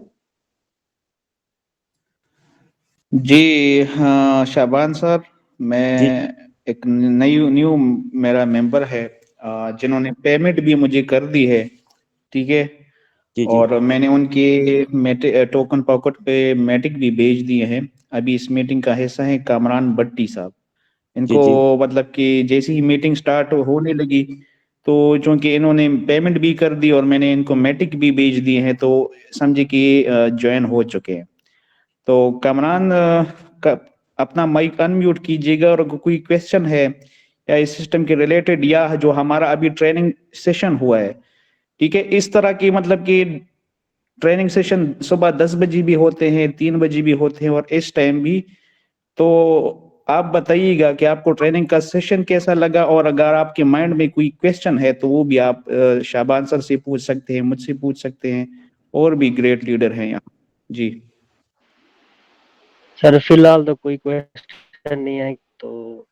[SPEAKER 1] जी हाँ शाबान सर,
[SPEAKER 2] जी
[SPEAKER 1] मैं एक न्यू न्यू मेरा मेंबर है, जिन्होंने पेमेंट भी मुझे कर दी है। ठीक है।
[SPEAKER 2] जी जी
[SPEAKER 1] और मैंने उनके टोकन पॉकेट पे मैटिक भी भेज दिए हैं। अभी इस मीटिंग का हिस्सा है कामरान भट्टी साहब।
[SPEAKER 2] जी
[SPEAKER 1] इनको
[SPEAKER 2] जी
[SPEAKER 1] मतलब कि जैसे ही मीटिंग स्टार्ट होने लगी तो चूंकि इन्होंने पेमेंट भी कर दी और मैंने इनको मैटिक भी भेज दिए हैं, तो समझे कि ज्वाइन हो चुके हैं। तो कामरान अपना माइक अनम्यूट कीजिएगा, और अगर कोई क्वेश्चन है या इस सिस्टम के रिलेटेड, या जो हमारा अभी ट्रेनिंग सेशन हुआ है, ठीक है, इस तरह की मतलब कि ट्रेनिंग सेशन सुबह 10 बजे भी होते हैं, 3 बजे भी होते हैं, और इस टाइम भी। तो आप बताइएगा कि आपको ट्रेनिंग का सेशन कैसा लगा, और अगर आपके माइंड में कोई क्वेश्चन है तो वो भी आप शाबान सर से पूछ सकते हैं, मुझसे पूछ सकते हैं, और भी ग्रेट लीडर हैं यहाँ। जी
[SPEAKER 3] सर फिलहाल तो कोई क्वेश्चन नहीं है, तो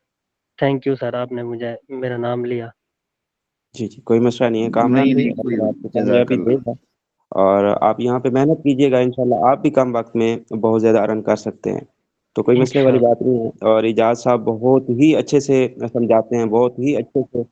[SPEAKER 3] थैंक यू सर, आपने मुझे मेरा नाम लिया।
[SPEAKER 2] जी जी, कोई मसला नहीं है कामरान
[SPEAKER 1] नहीं
[SPEAKER 2] भाई,
[SPEAKER 1] नहीं, कोई
[SPEAKER 2] अल्लाह आपको कामयाबी
[SPEAKER 1] जजाकल्ला।
[SPEAKER 2] देगा। और आप यहाँ पे मेहनत कीजिएगा, इंशाल्लाह आप भी कम वक्त में बहुत ज़्यादा अर्न कर सकते हैं। तो कोई मसले वाली
[SPEAKER 3] इंशाल्लाह।
[SPEAKER 2] बात नहीं है। और इजाज़ साहब बहुत ही अच्छे से समझाते हैं, बहुत ही अच्छे से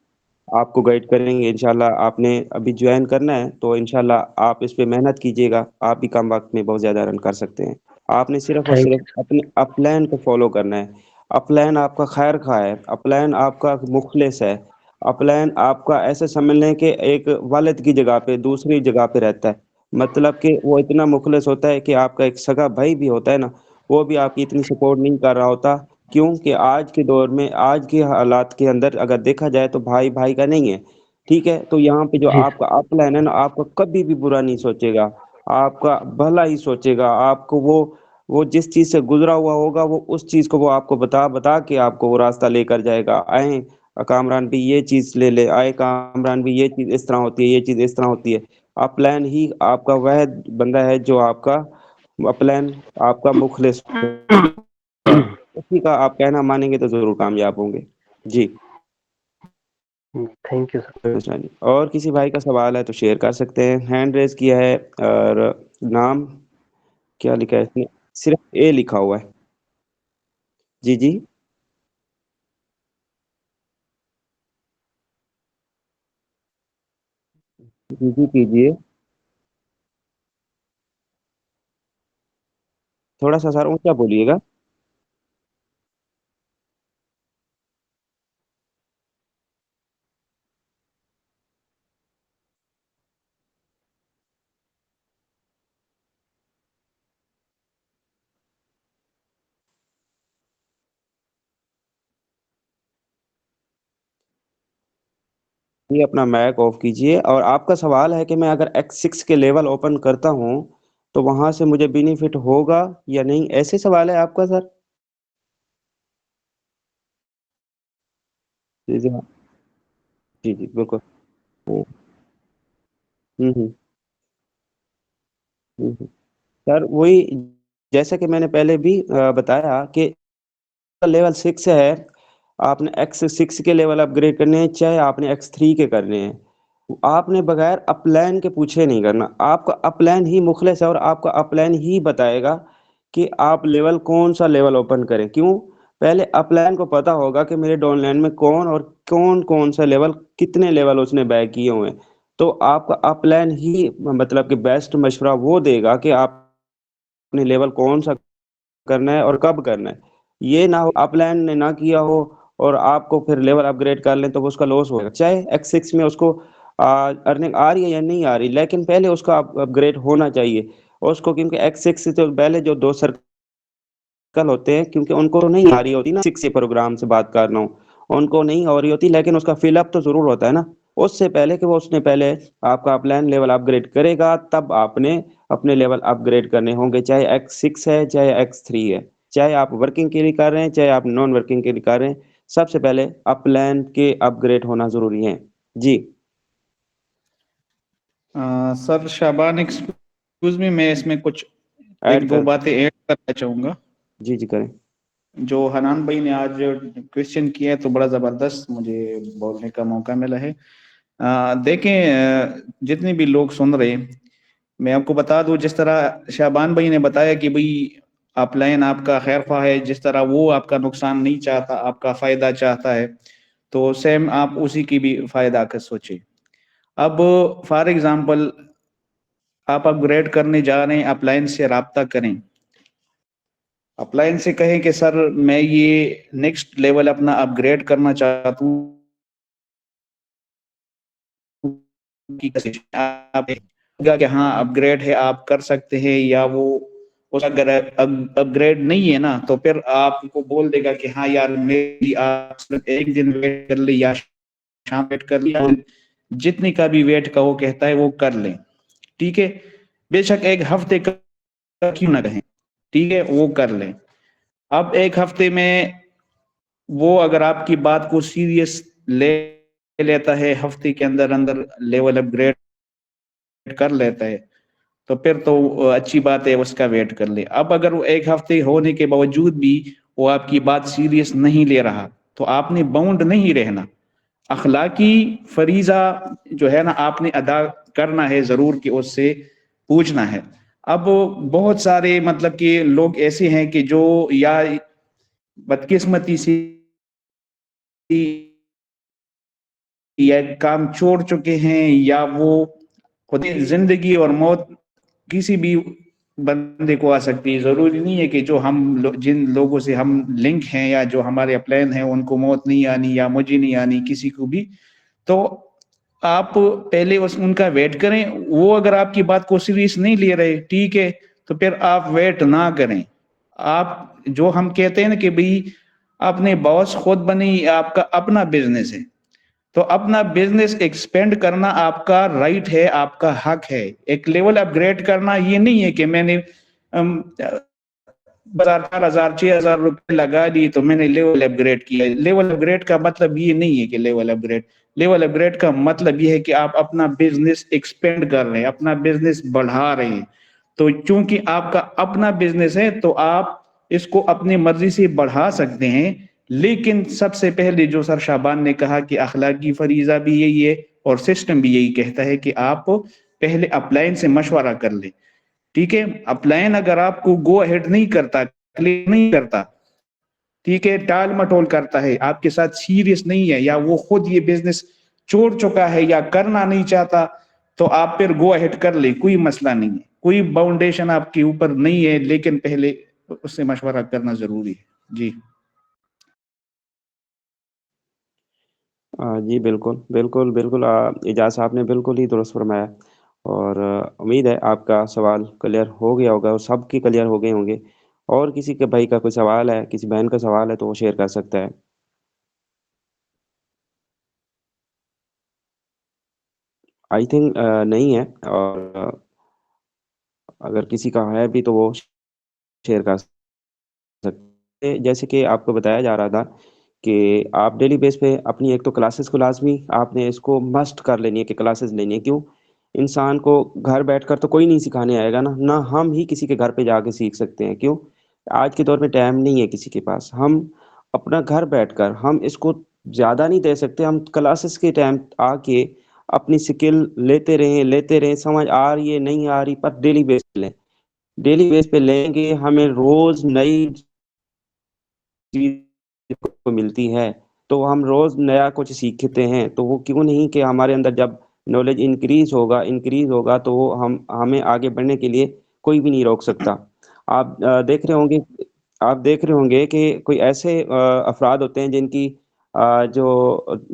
[SPEAKER 2] आपको गाइड करेंगे इंशाल्लाह। आपने अभी ज्वाइन करना है तो इंशाल्लाह आप इस पे मेहनत कीजिएगा, आप भी कम वक्त में बहुत ज़्यादा अर्न कर सकते हैं। आपने सिर्फ और
[SPEAKER 3] थैंक
[SPEAKER 2] सिर्फ
[SPEAKER 3] यू।
[SPEAKER 2] अपने अपलाइन को फॉलो करना है। अपलाइन आपका खैर खा है, अपलाइन आपका मुखलिस है, अपलाइन आपका ऐसे समझ लें कि एक वालिद की जगह पे दूसरी जगह पे रहता है। मतलब कि वो इतना मुखलिस होता है कि आपका एक सगा भाई भी होता है ना, वो भी आपकी इतनी सपोर्ट नहीं कर रहा होता। क्योंकि आज के दौर में आज के हालात के अंदर अगर देखा जाए तो भाई भाई का नहीं है। ठीक है, तो यहाँ पे जो
[SPEAKER 3] जी
[SPEAKER 2] आपका अपलाइन है ना, आपका कभी भी बुरा नहीं सोचेगा, आपका भला ही सोचेगा। आपको वो जिस चीज से गुजरा हुआ होगा वो उस चीज को वो आपको बता बता के आपको वो रास्ता लेकर जाएगा। आए कामरान भी ये चीज ले ले, आए कामरान भी ये चीज इस तरह होती है, ये चीज इस तरह होती है। अपलाइन ही आपका वह बंदा है जो आपका अपलाइन आपका मुखलिस उसी का आप कहना मानेंगे तो जरूर कामयाब होंगे। जी।
[SPEAKER 3] Thank you sir.
[SPEAKER 2] अच्छा जी, और किसी भाई का सवाल है तो शेयर कर सकते हैं। हैंड रेज किया है और नाम क्या लिखा है इसने, सिर्फ ए लिखा हुआ है। जी जी। जी जी कीजिए। थोड़ा सा सर ऊंचा बोलिएगा। ये अपना मैक ऑफ कीजिए और आपका सवाल है कि मैं अगर X6 के लेवल ओपन करता हूं तो वहां से मुझे बेनिफिट होगा या नहीं, ऐसे सवाल है आपका सर? जी जी हाँ। जी जी बिल्कुल। हम्म हम्म सर वही, जैसा कि मैंने पहले भी बताया कि लेवल 6 है, आपने X6 के लेवल अपग्रेड करने हैं चाहे आपने X3 के करने हैं, आपने बगैर अपलाइन के पूछे नहीं करना। आपका अपलाइन ही मुखलिस है और आपका अपलाइन ही बताएगा कि आप लेवल कौन सा लेवल ओपन करें। क्यों? पहले अपलाइन को पता होगा कि मेरे डाउनलाइन में कौन और कौन कौन सा लेवल, कितने लेवल उसने बैक किए हुए हैं। तो आपका अपलाइन ही मतलब कि बेस्ट मशवरा वो देगा कि आपने लेवल कौन सा करना है और कब करना है। ये ना हो अपलाइन ने ना किया हो और आपको फिर लेवल अपग्रेड कर लें तो वो उसका लॉस होगा, चाहे X6 में उसको अर्निंग आ रही है या नहीं आ रही, लेकिन पहले उसका अपग्रेड होना चाहिए उसको। क्योंकि X6 से तो पहले जो दो सर्कल होते हैं, क्योंकि उनको तो नहीं आ रही होती ना, 6 से प्रोग्राम से बात कर रहा हूँ, उनको नहीं हो रही होती, लेकिन उसका फिलअप तो जरूर होता है ना। उससे पहले कि वो उसने पहले आपका अपलाइन लेवल अपग्रेड करेगा तब आपने अपने लेवल अपग्रेड करने होंगे, चाहे X6 है चाहे X3 है, चाहे आप वर्किंग के लिए कर रहे हैं चाहे आप नॉन वर्किंग के लिए कर रहे हैं, सबसे पहले अपलाइन के अपग्रेड होना जरूरी है। जी।
[SPEAKER 1] सर शाबान एक्सक्यूज मी, मैं इसमें कुछ एक
[SPEAKER 2] ऐड
[SPEAKER 1] दो
[SPEAKER 2] कर।
[SPEAKER 1] बातें ऐड करना चाहूंगा।
[SPEAKER 2] जी जी करें।
[SPEAKER 1] जो हनान भाई ने आज क्वेश्चन किया है तो बड़ा जबरदस्त मुझे बोलने का मौका मिला है। देखें, जितने भी लोग सुन रहे हैं, मैं आपको बता दूं, जिस तरह शाबान भाई ने बताया कि भाई अपलाइन आपका खैर ख्वाह है, जिस तरह वो आपका नुकसान नहीं चाहता, आपका फायदा चाहता है, तो सेम आप उसी की भी फायदा का सोचें। अब फॉर एग्जांपल आप अपग्रेड करने जा रहे हैं, अपलाइन से राब्ता करें, अपलाइन से कहें कि सर मैं ये नेक्स्ट लेवल अपना अपग्रेड करना चाहता हूँ, आप कि हाँ अपग्रेड है आप कर सकते हैं, या वो उस अगर अपग्रेड नहीं है ना तो फिर आपको बोल देगा कि हाँ यार मेरी आप सिर्फ एक दिन वेट कर ले या शाम वेट कर ले, जितनी का भी वेट का वो कहता है वो कर लें। ठीक है, बेशक एक हफ्ते का क्यों ना कहें, ठीक है वो कर लें। अब एक हफ्ते में वो अगर आपकी बात को सीरियस ले लेता है, हफ्ते के अंदर अंदर लेवल अपग्रेड कर लेता है, तो फिर तो अच्छी बात है, उसका वेट कर ले। अब अगर वो एक हफ्ते होने के बावजूद भी वो आपकी बात सीरियस नहीं ले रहा, तो आपने बाउंड नहीं रहना, अखलाकी फरीजा जो है ना आपने अदा करना है जरूर कि उससे पूछना है। अब बहुत सारे मतलब कि लोग ऐसे हैं कि जो या बदकिस्मती से या काम छोड़ चुके हैं, या वो खुद ही जिंदगी और मौत किसी भी बंदे को आ सकती है। जरूरी नहीं है कि जो जिन लोगों से हम लिंक हैं या जो हमारे प्लान हैं उनको मौत नहीं आनी या मुझे नहीं आनी, किसी को भी। तो आप पहले उनका वेट करें, वो अगर आपकी बात को सीरियस नहीं ले रहे, ठीक है, तो फिर आप वेट ना करें। आप जो हम कहते हैं ना कि भाई अपने बॉस खुद बने, आपका अपना बिजनेस है, तो अपना बिजनेस एक्सपेंड करना आपका राइट है, आपका हक है। एक लेवल अपग्रेड करना ये नहीं है कि मैंने 4,000 6,000 रुपए लगा दिए तो मैंने लेवल अपग्रेड किया। लेवल अपग्रेड का मतलब ये नहीं है कि लेवल अपग्रेड का मतलब ये है कि आप अपना बिजनेस एक्सपेंड कर रहे हैं, अपना बिजनेस बढ़ा रहे हैं। तो चूंकि आपका अपना बिजनेस है तो आप इसको अपनी मर्जी से बढ़ा सकते हैं, लेकिन सबसे पहले जो सर शाबान ने कहा कि अखलाकी फरीजा भी यही है और सिस्टम भी यही कहता है कि आप पहले अपलाइन से मशवरा कर ले। ठीक है, अपलाइन अगर आपको गो अहेड नहीं करता, क्लियर नहीं करता, ठीक है, टाल मटोल करता है, आपके साथ सीरियस नहीं है, या वो खुद ये बिजनेस छोड़ चुका है या करना नहीं चाहता, तो आप फिर गो अहेड कर ले, कोई मसला नहीं है, कोई बाउंडेशन आपके ऊपर नहीं है, लेकिन पहले उससे मशवरा करना जरूरी है। जी
[SPEAKER 2] जी बिल्कुल बिल्कुल बिल्कुल, एजाज साहब ने बिल्कुल ही दुरुस्त फरमाया। और उम्मीद है आपका सवाल क्लियर हो गया होगा और सबके क्लियर हो गए होंगे। और किसी के भाई का कोई सवाल है, किसी बहन का सवाल है, तो वो शेयर कर सकता है। आई थिंक नहीं है। और अगर किसी का है भी तो वो शेयर कर सकते हैं। जैसे कि आपको बताया जा रहा था कि आप डेली बेस पे अपनी एक तो क्लासेस को लाजमी आपने इसको मस्ट कर लेनी है कि क्लासेस लेनी है। क्यों? इंसान को घर बैठकर तो कोई नहीं सिखाने आएगा ना, ना हम ही किसी के घर पे जाके सीख सकते हैं। क्यों? आज के दौर में टाइम नहीं है किसी के पास। हम अपना घर बैठकर हम इसको ज्यादा नहीं दे सकते, हम क्लासेस के टाइम आके अपनी स्किल लेते रहें, समझ आ रही है नहीं आ रही, पर डेली बेस पे लें। डेली बेस पे लेंगे, हमें रोज नई चीज को मिलती है, तो हम रोज नया कुछ सीखते हैं। तो वो क्यों नहीं कि हमारे अंदर जब नॉलेज इंक्रीज होगा तो वो हम हमें आगे बढ़ने के लिए कोई भी नहीं रोक सकता। आप आप देख रहे होंगे कि कोई ऐसे अफराद होते हैं जिनकी जो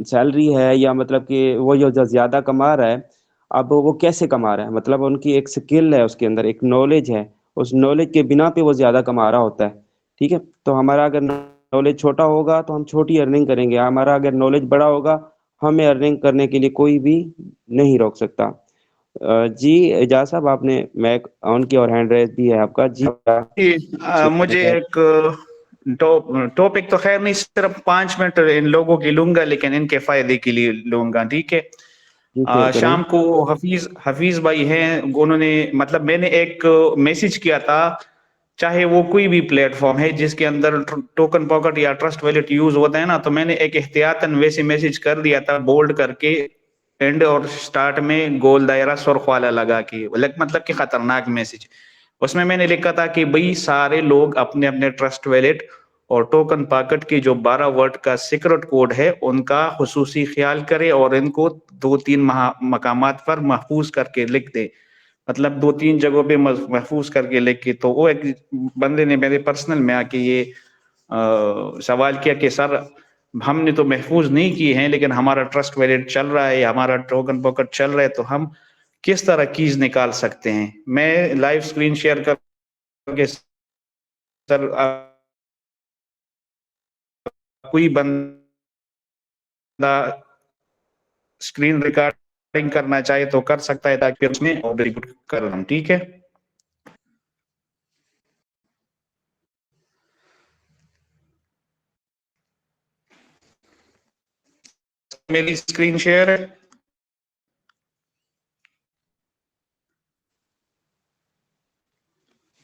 [SPEAKER 2] सैलरी है, या मतलब कि वो जो ज्यादा कमा रहा है, अब वो कैसे कमा रहा है, मतलब उनकी एक स्किल है, उसके अंदर एक नॉलेज है, उस नॉलेज के बिना पे वो ज्यादा कमा रहा होता है। ठीक है, तो हमारा अगर नॉलेज छोटा होगा तो हम छोटी अर्निंग करेंगे, हमारा अगर नॉलेज बड़ा होगा हमें अर्निंग करने के लिए कोई भी नहीं रोक सकता। जी एजाज साहब, आपने मैक ऑन की और हैंड रेज भी है आपका। जी शेयर करना
[SPEAKER 1] मुझे
[SPEAKER 2] चाहें?
[SPEAKER 1] एक टॉपिक तो खैर नहीं, सिर्फ 5 मिनट इन लोगों की लूंगा, लेकिन इनके फायदे के लिए लूंगा। ठीक है,
[SPEAKER 2] जी शेयर करें।
[SPEAKER 1] शाम को हफीज हफीज भाई हैं, उन्होंने मतलब मैंने एक मैसेज किया था, चाहे वो कोई भी प्लेटफॉर्म है जिसके अंदर टोकन पॉकेट या ट्रस्ट वॉलेट यूज होता है ना, तो मैंने एक एहतियातन वैसे मैसेज कर दिया था, बोल्ड करके एंड और स्टार्ट में गोल दायरा सुर्ख वाला लगा के, मतलब कि खतरनाक मैसेज। उसमें मैंने लिखा था कि भाई सारे लोग अपने अपने ट्रस्ट वॉलेट और टोकन पॉकेट की जो 12 वर्ड का सीक्रेट कोड है उनका खुसूसी ख्याल करें और इनको 2-3 मकामात पर महफूज करके लिख दे, मतलब 2-3 जगहों पे महफूज करके लिख के। तो वो एक बंदे ने मेरे पर्सनल में आके ये सवाल किया कि सर हमने तो महफूज नहीं किए हैं, लेकिन हमारा ट्रस्ट वॉलेट चल रहा है, हमारा टोकन पॉकेट चल रहा है, तो हम किस तरह कीज निकाल सकते हैं। मैं लाइव स्क्रीन शेयर करके सर कोई बंदा स्क्रीन रिकॉर्डिंग करना चाहे तो कर सकता है, ताकि उसमें एग्जीक्यूट कर हम। ठीक है, मेरी स्क्रीन शेयर है,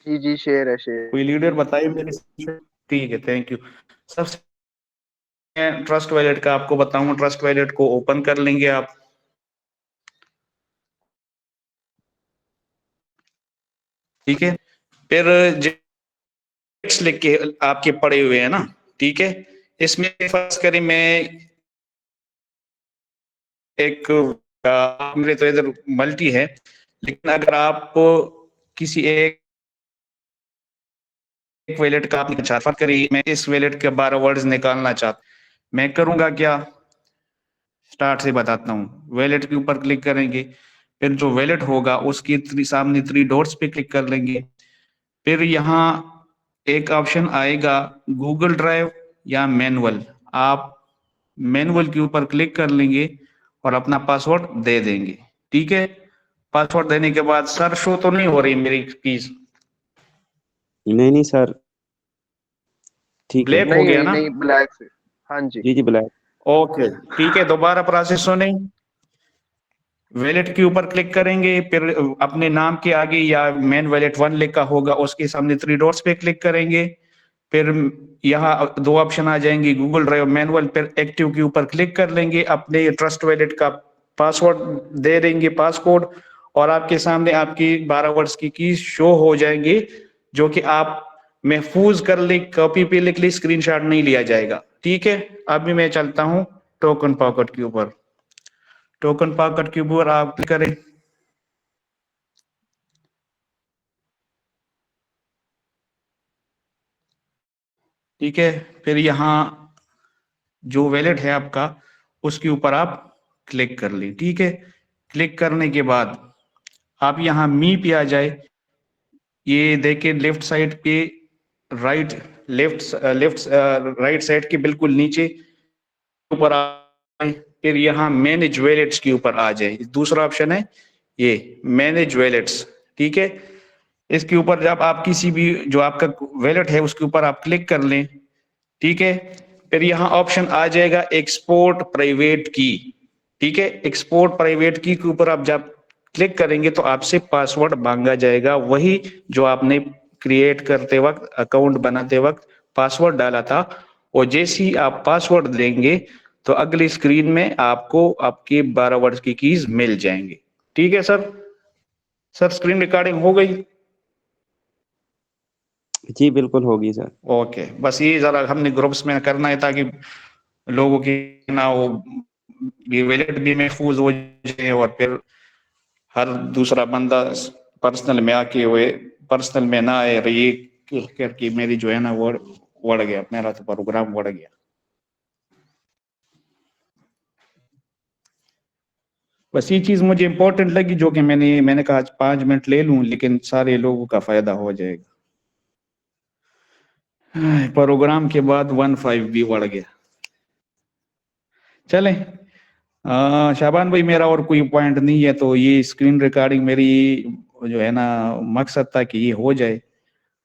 [SPEAKER 4] जी जी, शेयर है शेयर।
[SPEAKER 1] कोई लीडर बताइए मेरी screen share? ठीक है, थैंक यू। सबसे ट्रस्ट वॉलेट का आपको बताऊं, ट्रस्ट वॉलेट को ओपन कर लेंगे आप। ठीक है, फिर जेट्स लिख के आपके पड़े हुए हैं ना, ठीक है, इसमें फर्ज करें मैं एक मेरे तो इधर मल्टी है, लेकिन अगर आप किसी एक वैलेट का आपने चाहता करिए, मैं इस वैलेट के 12 वर्ड्स निकालना चाहता, मैं करूंगा क्या, स्टार्ट से बताता हूँ। वैलेट के ऊपर क्लिक करेंगे, फिर जो वैलेट होगा उसकी सामने 3 डॉट्स पे क्लिक कर लेंगे। फिर यहाँ एक ऑप्शन आएगा गूगल ड्राइव या मैनुअल, आप मैनुअल के ऊपर क्लिक कर लेंगे और अपना पासवर्ड दे देंगे। ठीक है, पासवर्ड देने के बाद सर शो तो नहीं हो रही मेरी कीज,
[SPEAKER 2] नहीं नहीं सर, ठीक है।
[SPEAKER 1] ब्लैक हो
[SPEAKER 4] नहीं
[SPEAKER 1] गया
[SPEAKER 4] हुई,
[SPEAKER 1] ना?
[SPEAKER 4] नहीं, ब्लैक से। हाँ जी।
[SPEAKER 2] जी जी, ब्लैक।
[SPEAKER 1] ओके, ठीक है, दोबारा प्रोसेस हो नहीं। वैलेट के ऊपर क्लिक करेंगे, फिर अपने नाम के आगे या मेन वैलेट 1 लिखा होगा उसके सामने 3 डॉट्स पे क्लिक करेंगे। फिर यहाँ 2 ऑप्शन आ जाएंगे, गूगल ड्राइव मैनुअल, फिर एक्टिव के ऊपर क्लिक कर लेंगे, अपने ट्रस्ट वैलेट का पासवर्ड दे देंगे, पासकोड, और आपके सामने आपकी 12 वर्ड्स की कीज शो हो जाएंगे, जो कि आप महफूज कर ले, कॉपी पे लिख ले, स्क्रीनशॉट नहीं लिया जाएगा। ठीक है, अभी मैं चलता हूँ टोकन पॉकेट के ऊपर। टोकन पॉकेट के ऊपर आप क्लिक करें। ठीक है, फिर यहाँ जो वैलेट है आपका उसके ऊपर आप क्लिक कर लें। ठीक है, क्लिक करने के बाद आप यहाँ मी पे आ जाए, ये देखिए लेफ्ट साइड पे, राइट लेफ्ट राइट साइड के बिल्कुल नीचे ऊपर आए, फिर यहाँ मैनेज वैलेट्स के ऊपर आ जाए। दूसरा ऑप्शन है ये मैनेज वैलेट्स। ठीक है, इसके ऊपर जब आप किसी भी जो आपका वैलेट है उसके ऊपर आप क्लिक कर लें। ठीक है, फिर यहाँ ऑप्शन आ जाएगा एक्सपोर्ट प्राइवेट की। ठीक है, एक्सपोर्ट प्राइवेट की के ऊपर आप जब क्लिक करेंगे तो आपसे पासवर्ड मांगा जाएगा, वही जो आपने क्रिएट करते वक्त, अकाउंट बनाते वक्त पासवर्ड डाला था। और जैसे ही आप पासवर्ड देंगे तो अगली स्क्रीन में आपको आपके 12 वर्ड की कीज मिल जाएंगे। ठीक है सर, स्क्रीन रिकॉर्डिंग हो गई?
[SPEAKER 2] जी बिल्कुल होगी सर।
[SPEAKER 1] ओके, बस ये जरा हमने ग्रुप्स में करना है ताकि लोगों की ना वो वैलेट भी महफूज हो जाए, और फिर हर दूसरा बंदा पर्सनल में आके हुए पर्सनल में ना आए, ये करके मेरी जो है ना वो बढ़ गया, मेरा तो प्रोग्राम बढ़ गया। बस ये चीज मुझे इंपॉर्टेंट लगी, जो कि मैंने कहा आज 5 मिनट ले लूं, लेकिन सारे लोगों का फायदा हो जाएगा। प्रोग्राम के बाद 1.5 भी बढ़ गया। चलें, शाबान भाई, मेरा और कोई पॉइंट नहीं है, तो ये स्क्रीन रिकॉर्डिंग मेरी जो है ना मकसद था कि ये हो जाए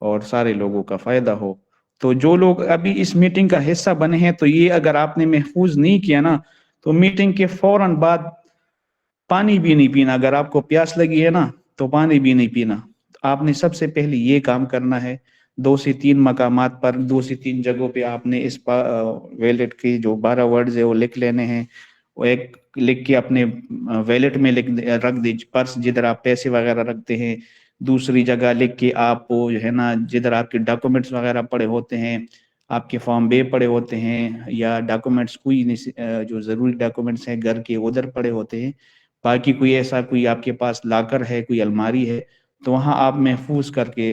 [SPEAKER 1] और सारे लोगों का फायदा हो। तो जो लोग अभी इस मीटिंग का हिस्सा बने हैं, तो ये अगर आपने महफूज नहीं किया ना, तो मीटिंग के फौरन बाद पानी भी नहीं पीना। अगर आपको प्यास लगी है ना तो पानी भी नहीं पीना। आपने सबसे पहले ये काम करना है, 2 से 3 मकामात पर, 2 से 3 जगहों पे आपने इस वैलेट की जो 12 वर्ड्स है वो लिख लेने हैं। वो एक लिख के अपने वैलेट में रख दीजिए, पर्स जिधर आप पैसे वगैरह रखते हैं। दूसरी जगह लिख के आप वो जो है ना जिधर आपके डॉक्यूमेंट्स वगैरह पड़े होते हैं, आपके फॉर्म बे पड़े होते हैं, या डॉक्यूमेंट्स कोई जो जरूरी डॉक्यूमेंट्स हैं घर के उधर पड़े होते हैं। बाकी कोई ऐसा कोई आपके पास लाकर है, कोई अलमारी है, तो वहां आप महफूज करके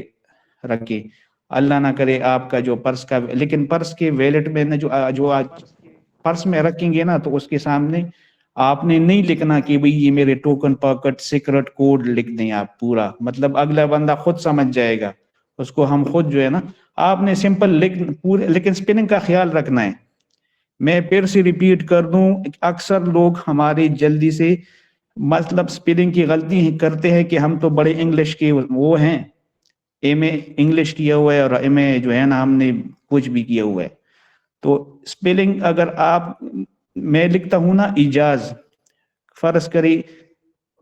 [SPEAKER 1] रखें। अल्लाह ना करे आपका जो पर्स का, लेकिन पर्स के वैलेट में ना जो आज पर्स में रखेंगे ना, तो उसके सामने आपने नहीं लिखना कि भाई ये मेरे टोकन पॉकेट सीक्रेट कोड लिख दें आप पूरा, मतलब अगला बंदा खुद समझ जाएगा उसको, हम खुद जो है ना, आपने सिंपल लिख पूरे, लेकिन स्पेलिंग का ख्याल रखना है। मैं फिर से रिपीट कर दूं, अक्सर लोग हमारे जल्दी से मतलब स्पेलिंग की गलती करते हैं कि हम तो बड़े इंग्लिश के वो हैं, एमए इंग्लिश किया हुआ है और एमए जो है ना हमने कुछ भी किया हुआ है। तो स्पेलिंग अगर आप, मैं लिखता हूं ना इजाज, फर्ज करिए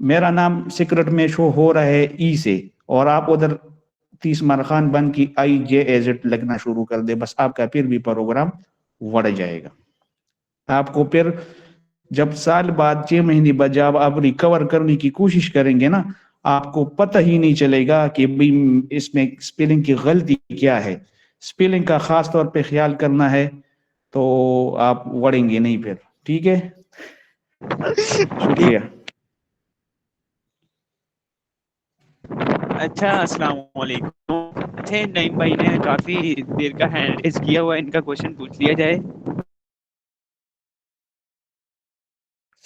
[SPEAKER 1] मेरा नाम सीक्रेट में शो हो रहा है ई से, और आप उधर 30 खान बन की IJAZ लिखना शुरू कर दे, बस आपका फिर भी प्रोग्राम बढ़ जाएगा। आपको फिर जब साल बाद 6 महीने बाद जब आप रिकवर करने की कोशिश करेंगे ना, आपको पता ही नहीं चलेगा कि भाई इसमें स्पेलिंग की गलती क्या है। स्पेलिंग का खास तौर पे ख्याल करना है, तो आप वड़ेंगे नहीं फिर। ठीक है, शुक्रिया।
[SPEAKER 5] अच्छा, अस्सलाम वालेकुम। अच्छा, नईम भाई ने काफी देर का हैंड रेज किया हुआ है, इनका क्वेश्चन पूछ लिया जाए।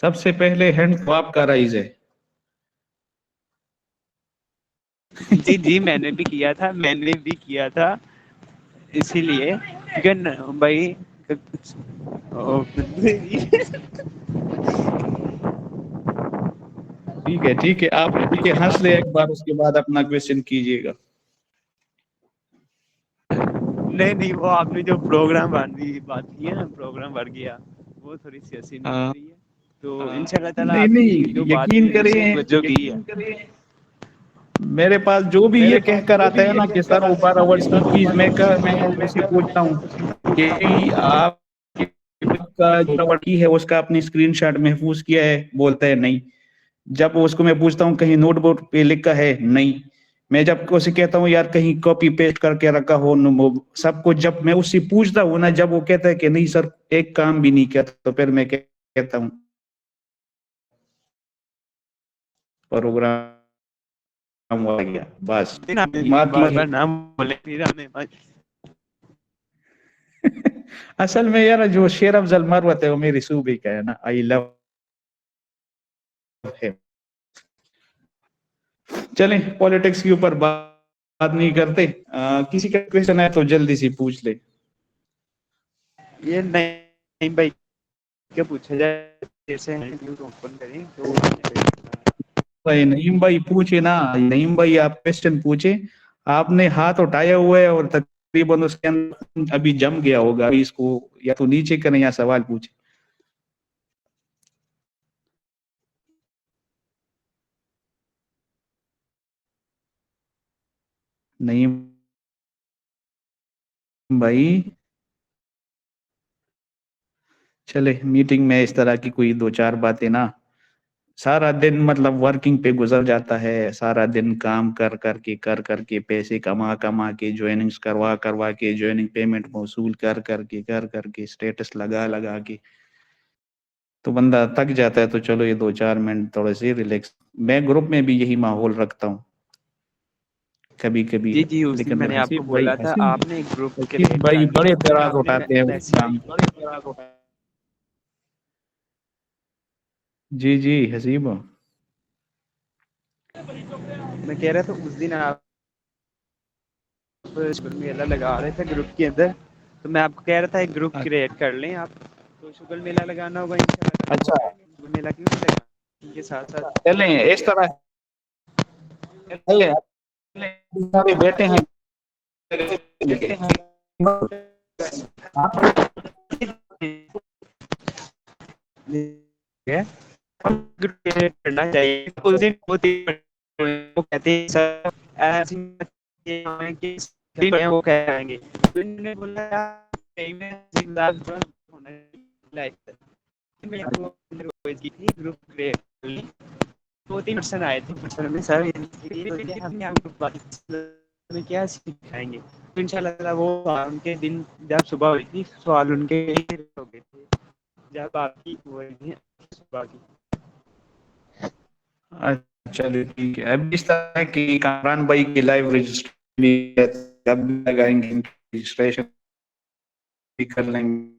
[SPEAKER 1] सबसे पहले हैंड तो आपका राइज है।
[SPEAKER 5] जी जी, मैंने भी किया था इसीलिए भाई
[SPEAKER 1] ठीक है, आप ठीक है हंस ले एक बार, उसके बाद अपना क्वेश्चन कीजिएगा।
[SPEAKER 5] नहीं, वो आपने जो प्रोग्राम वाली बात की है ना, प्रोग्राम बढ़ गया, वो थोड़ी सी हंसी निकल
[SPEAKER 1] हाँ,
[SPEAKER 5] रही है। तो इंशाल्लाह ताला
[SPEAKER 1] नहीं
[SPEAKER 5] आपकी
[SPEAKER 1] नहीं,
[SPEAKER 5] जो बात
[SPEAKER 1] यकीन
[SPEAKER 5] है उससे
[SPEAKER 1] करें,
[SPEAKER 5] तवज्जो की है।
[SPEAKER 1] मेरे पास जो भी ये कहकर आता है ना कि सर ओवर आवर्स की चीज मैं उसे पूछता हूँ कि आप का जो work की है उसका अपनी स्क्रीनशॉट महफूज किया है, बोलता है नहीं। जब उसको मैं पूछता हूँ कहीं नोटबुक पे लिखा है, नहीं। मैं जब उसे कहता हूँ यार कहीं कॉपी पेस्ट करके रखा हो सब कुछ, जब मैं उससे पूछता हूँ ना, जब वो कहता है कि नहीं सर एक काम भी नहीं किया, तो फिर मैं कहता हूँ प्रोग्राम हो गया, बस बात
[SPEAKER 5] बार बार
[SPEAKER 1] मतलब।
[SPEAKER 5] नाम बोले फिर हमें
[SPEAKER 1] असल में यार जो शेर अफजल मरवत है वो मेरी सूबे का है ना, आई लव हिम। चलें पॉलिटिक्स के ऊपर बात नहीं करते। किसी का क्वेश्चन है तो जल्दी से पूछ ले।
[SPEAKER 5] ये नहीं भाई क्या पूछा जाए, जैसे न्यूज़ ओपन करें तो
[SPEAKER 1] भाई नईम भाई पूछे ना, नईम भाई आप क्वेश्चन पूछे। आपने हाथ उठाया हुआ है और तकरीबन उसके अंदर अभी जम गया होगा, अभी इसको या तो नीचे करें या सवाल पूछे। नईम भाई चले, मीटिंग में इस तरह की कोई दो चार बातें ना, सारा दिन मतलब वर्किंग पे गुजर जाता है, सारा दिन काम कर करके पैसे कमा कमा के ज्वाइनिंग्स करवा करवा के ज्वाइनिंग पेमेंट वसूल कर करके स्टेटस लगा लगा के तो बंदा थक जाता है। तो चलो ये दो चार मिनट थोड़े से रिलैक्स, मैं ग्रुप में भी यही माहौल रखता हूँ कभी कभी।
[SPEAKER 5] जी जी उस दिन
[SPEAKER 1] लेकिन
[SPEAKER 5] मैंने आपको
[SPEAKER 1] हसीब भाई,
[SPEAKER 5] बोला था आपने एक ग्रुप
[SPEAKER 1] हसीब
[SPEAKER 5] क्रिएट
[SPEAKER 1] भाई
[SPEAKER 5] कर
[SPEAKER 1] बड़े
[SPEAKER 5] लिया फिर
[SPEAKER 1] तराज
[SPEAKER 5] आपने
[SPEAKER 1] उठाते हैं उस
[SPEAKER 5] मैसेज
[SPEAKER 1] काम। जी जी हसीब।
[SPEAKER 5] मैं कह रहा था उस दिन आप शुगर मेला लगा रहे थे ग्रुप के अंदर, तो मैं आपको कह रहा था एक ग्रुप क्रिएट कर लें आप, तो शुगर मेला लगाना होगा
[SPEAKER 1] अच्छा
[SPEAKER 5] इंशाल्लाह। शुगर मेला क्यों नहीं लगा इनके साथ साथ
[SPEAKER 1] चलें इस तरह, चलें सारे बैठे हैं
[SPEAKER 5] है ग्रुप क्रिएट करना चाहिए। उस दिन वो कहते हैं सर ऐसी ये हमें कि सभी हैं वो कहेंगे, तो इन्होंने बोला यार सही में जिंदाबाद होना लाइक मैं आपको की थी ग्रुप क्रिएट कर ली। 2-3 पर्सन आए थे, पर्सन में सर ये हमने आपको में क्या सिखाएंगे, तो इंशाल्लाह वो उनके दिन जब सुबह हुई थी सवाल उनके हो गए थे जब आपकी हो रही थी सुबह की।
[SPEAKER 1] अच्छा चलिए ठीक है। अब इस तरह की कामरान भाई की लाइव रजिस्ट्रेशन अब लगाएंगे, रजिस्ट्रेशन भी कर लेंगे।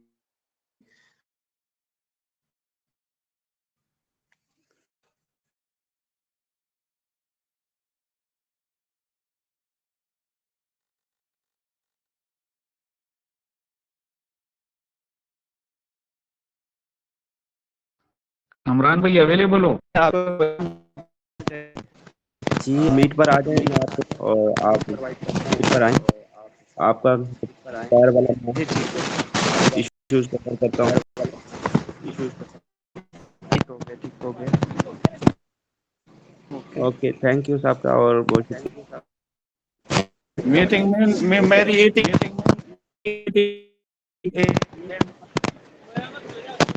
[SPEAKER 1] कामरान भाई अवेलेबल हो?
[SPEAKER 2] जी मीट पर आ जाए, मैं आपको और आप मीट पर आए, आपका पैर वाला इश्यूज खत्म करता हूँ।
[SPEAKER 5] ठीक हो गया ठीक हो गया ओके।
[SPEAKER 2] ओके थैंक यू साहब का और बहुत शुक्रिया।
[SPEAKER 1] मीटिंग में मेरी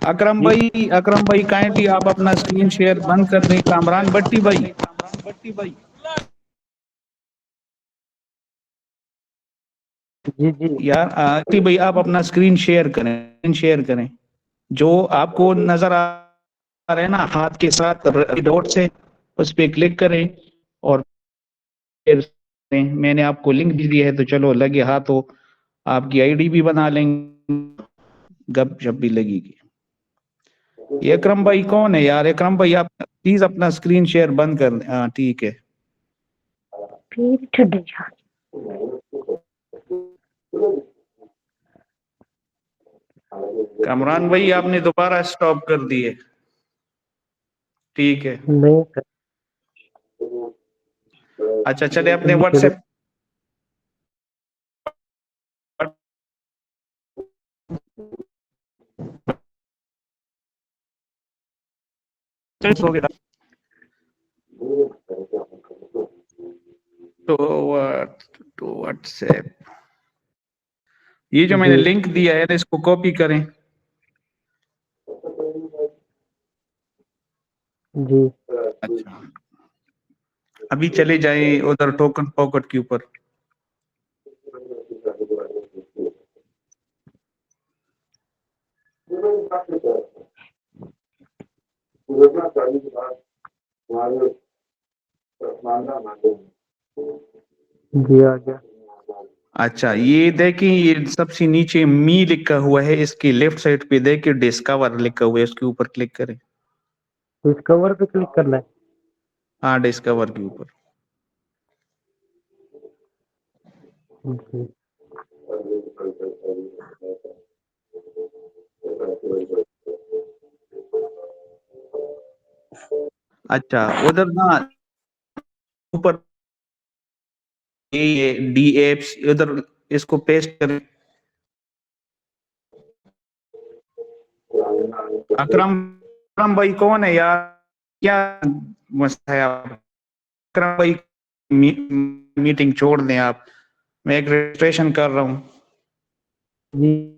[SPEAKER 1] अकरम भाई काइंडली आप अपना स्क्रीन शेयर बंद कर दें। कामरान भट्टी भाई
[SPEAKER 3] जी जी
[SPEAKER 1] यार भट्टी भाई आप अपना स्क्रीन शेयर करें। जो आपको नजर आ रहा है ना हाथ के साथ डॉट से, उस पे क्लिक करें और फिर मैंने आपको लिंक भी दिया है, तो चलो लगे हाथ तो आपकी आईडी भी बना लेंगे, गप शप भी लगेगी। ये अकरम भाई कौन है यार? अकरम भाई आप प्लीज अपना स्क्रीन शेयर बंद कर दें। हाँ ठीक है। कमरान भाई आपने दोबारा स्टॉप कर दिए। ठीक है।
[SPEAKER 3] नहीं
[SPEAKER 1] अच्छा चले अपने
[SPEAKER 3] सर
[SPEAKER 1] व्हाट्सएप
[SPEAKER 5] चल ठीक हो गया।
[SPEAKER 1] तो व्हाट्सएप, ये जो मैंने
[SPEAKER 2] जी
[SPEAKER 1] लिंक दिया है ना, इसको कॉपी करें।
[SPEAKER 2] जी
[SPEAKER 1] अच्छा, अभी चले जाए उधर टोकन पॉकेट के ऊपर।
[SPEAKER 2] जी आ गया।
[SPEAKER 1] अच्छा, ये देखिए, ये सबसे नीचे मी लिखा हुआ है, इसकी लेफ्ट साइड पे देखिए डिस्कवर लिखा हुआ है, इसके ऊपर क्लिक करें।
[SPEAKER 2] डिस्कवर पे क्लिक करना है।
[SPEAKER 1] हाँ, डिस्कवर के ऊपर।
[SPEAKER 2] जी
[SPEAKER 1] अच्छा, उधर ना ऊपर ये डी एप्स, उधर इसको पेस्ट करें। अकरम अकरम भाई कौन है यार, क्या मसला है आप? अकरम भाई, मीटिंग छोड़ दें आप, मैं एक रजिस्ट्रेशन कर रहा हूँ।
[SPEAKER 2] जी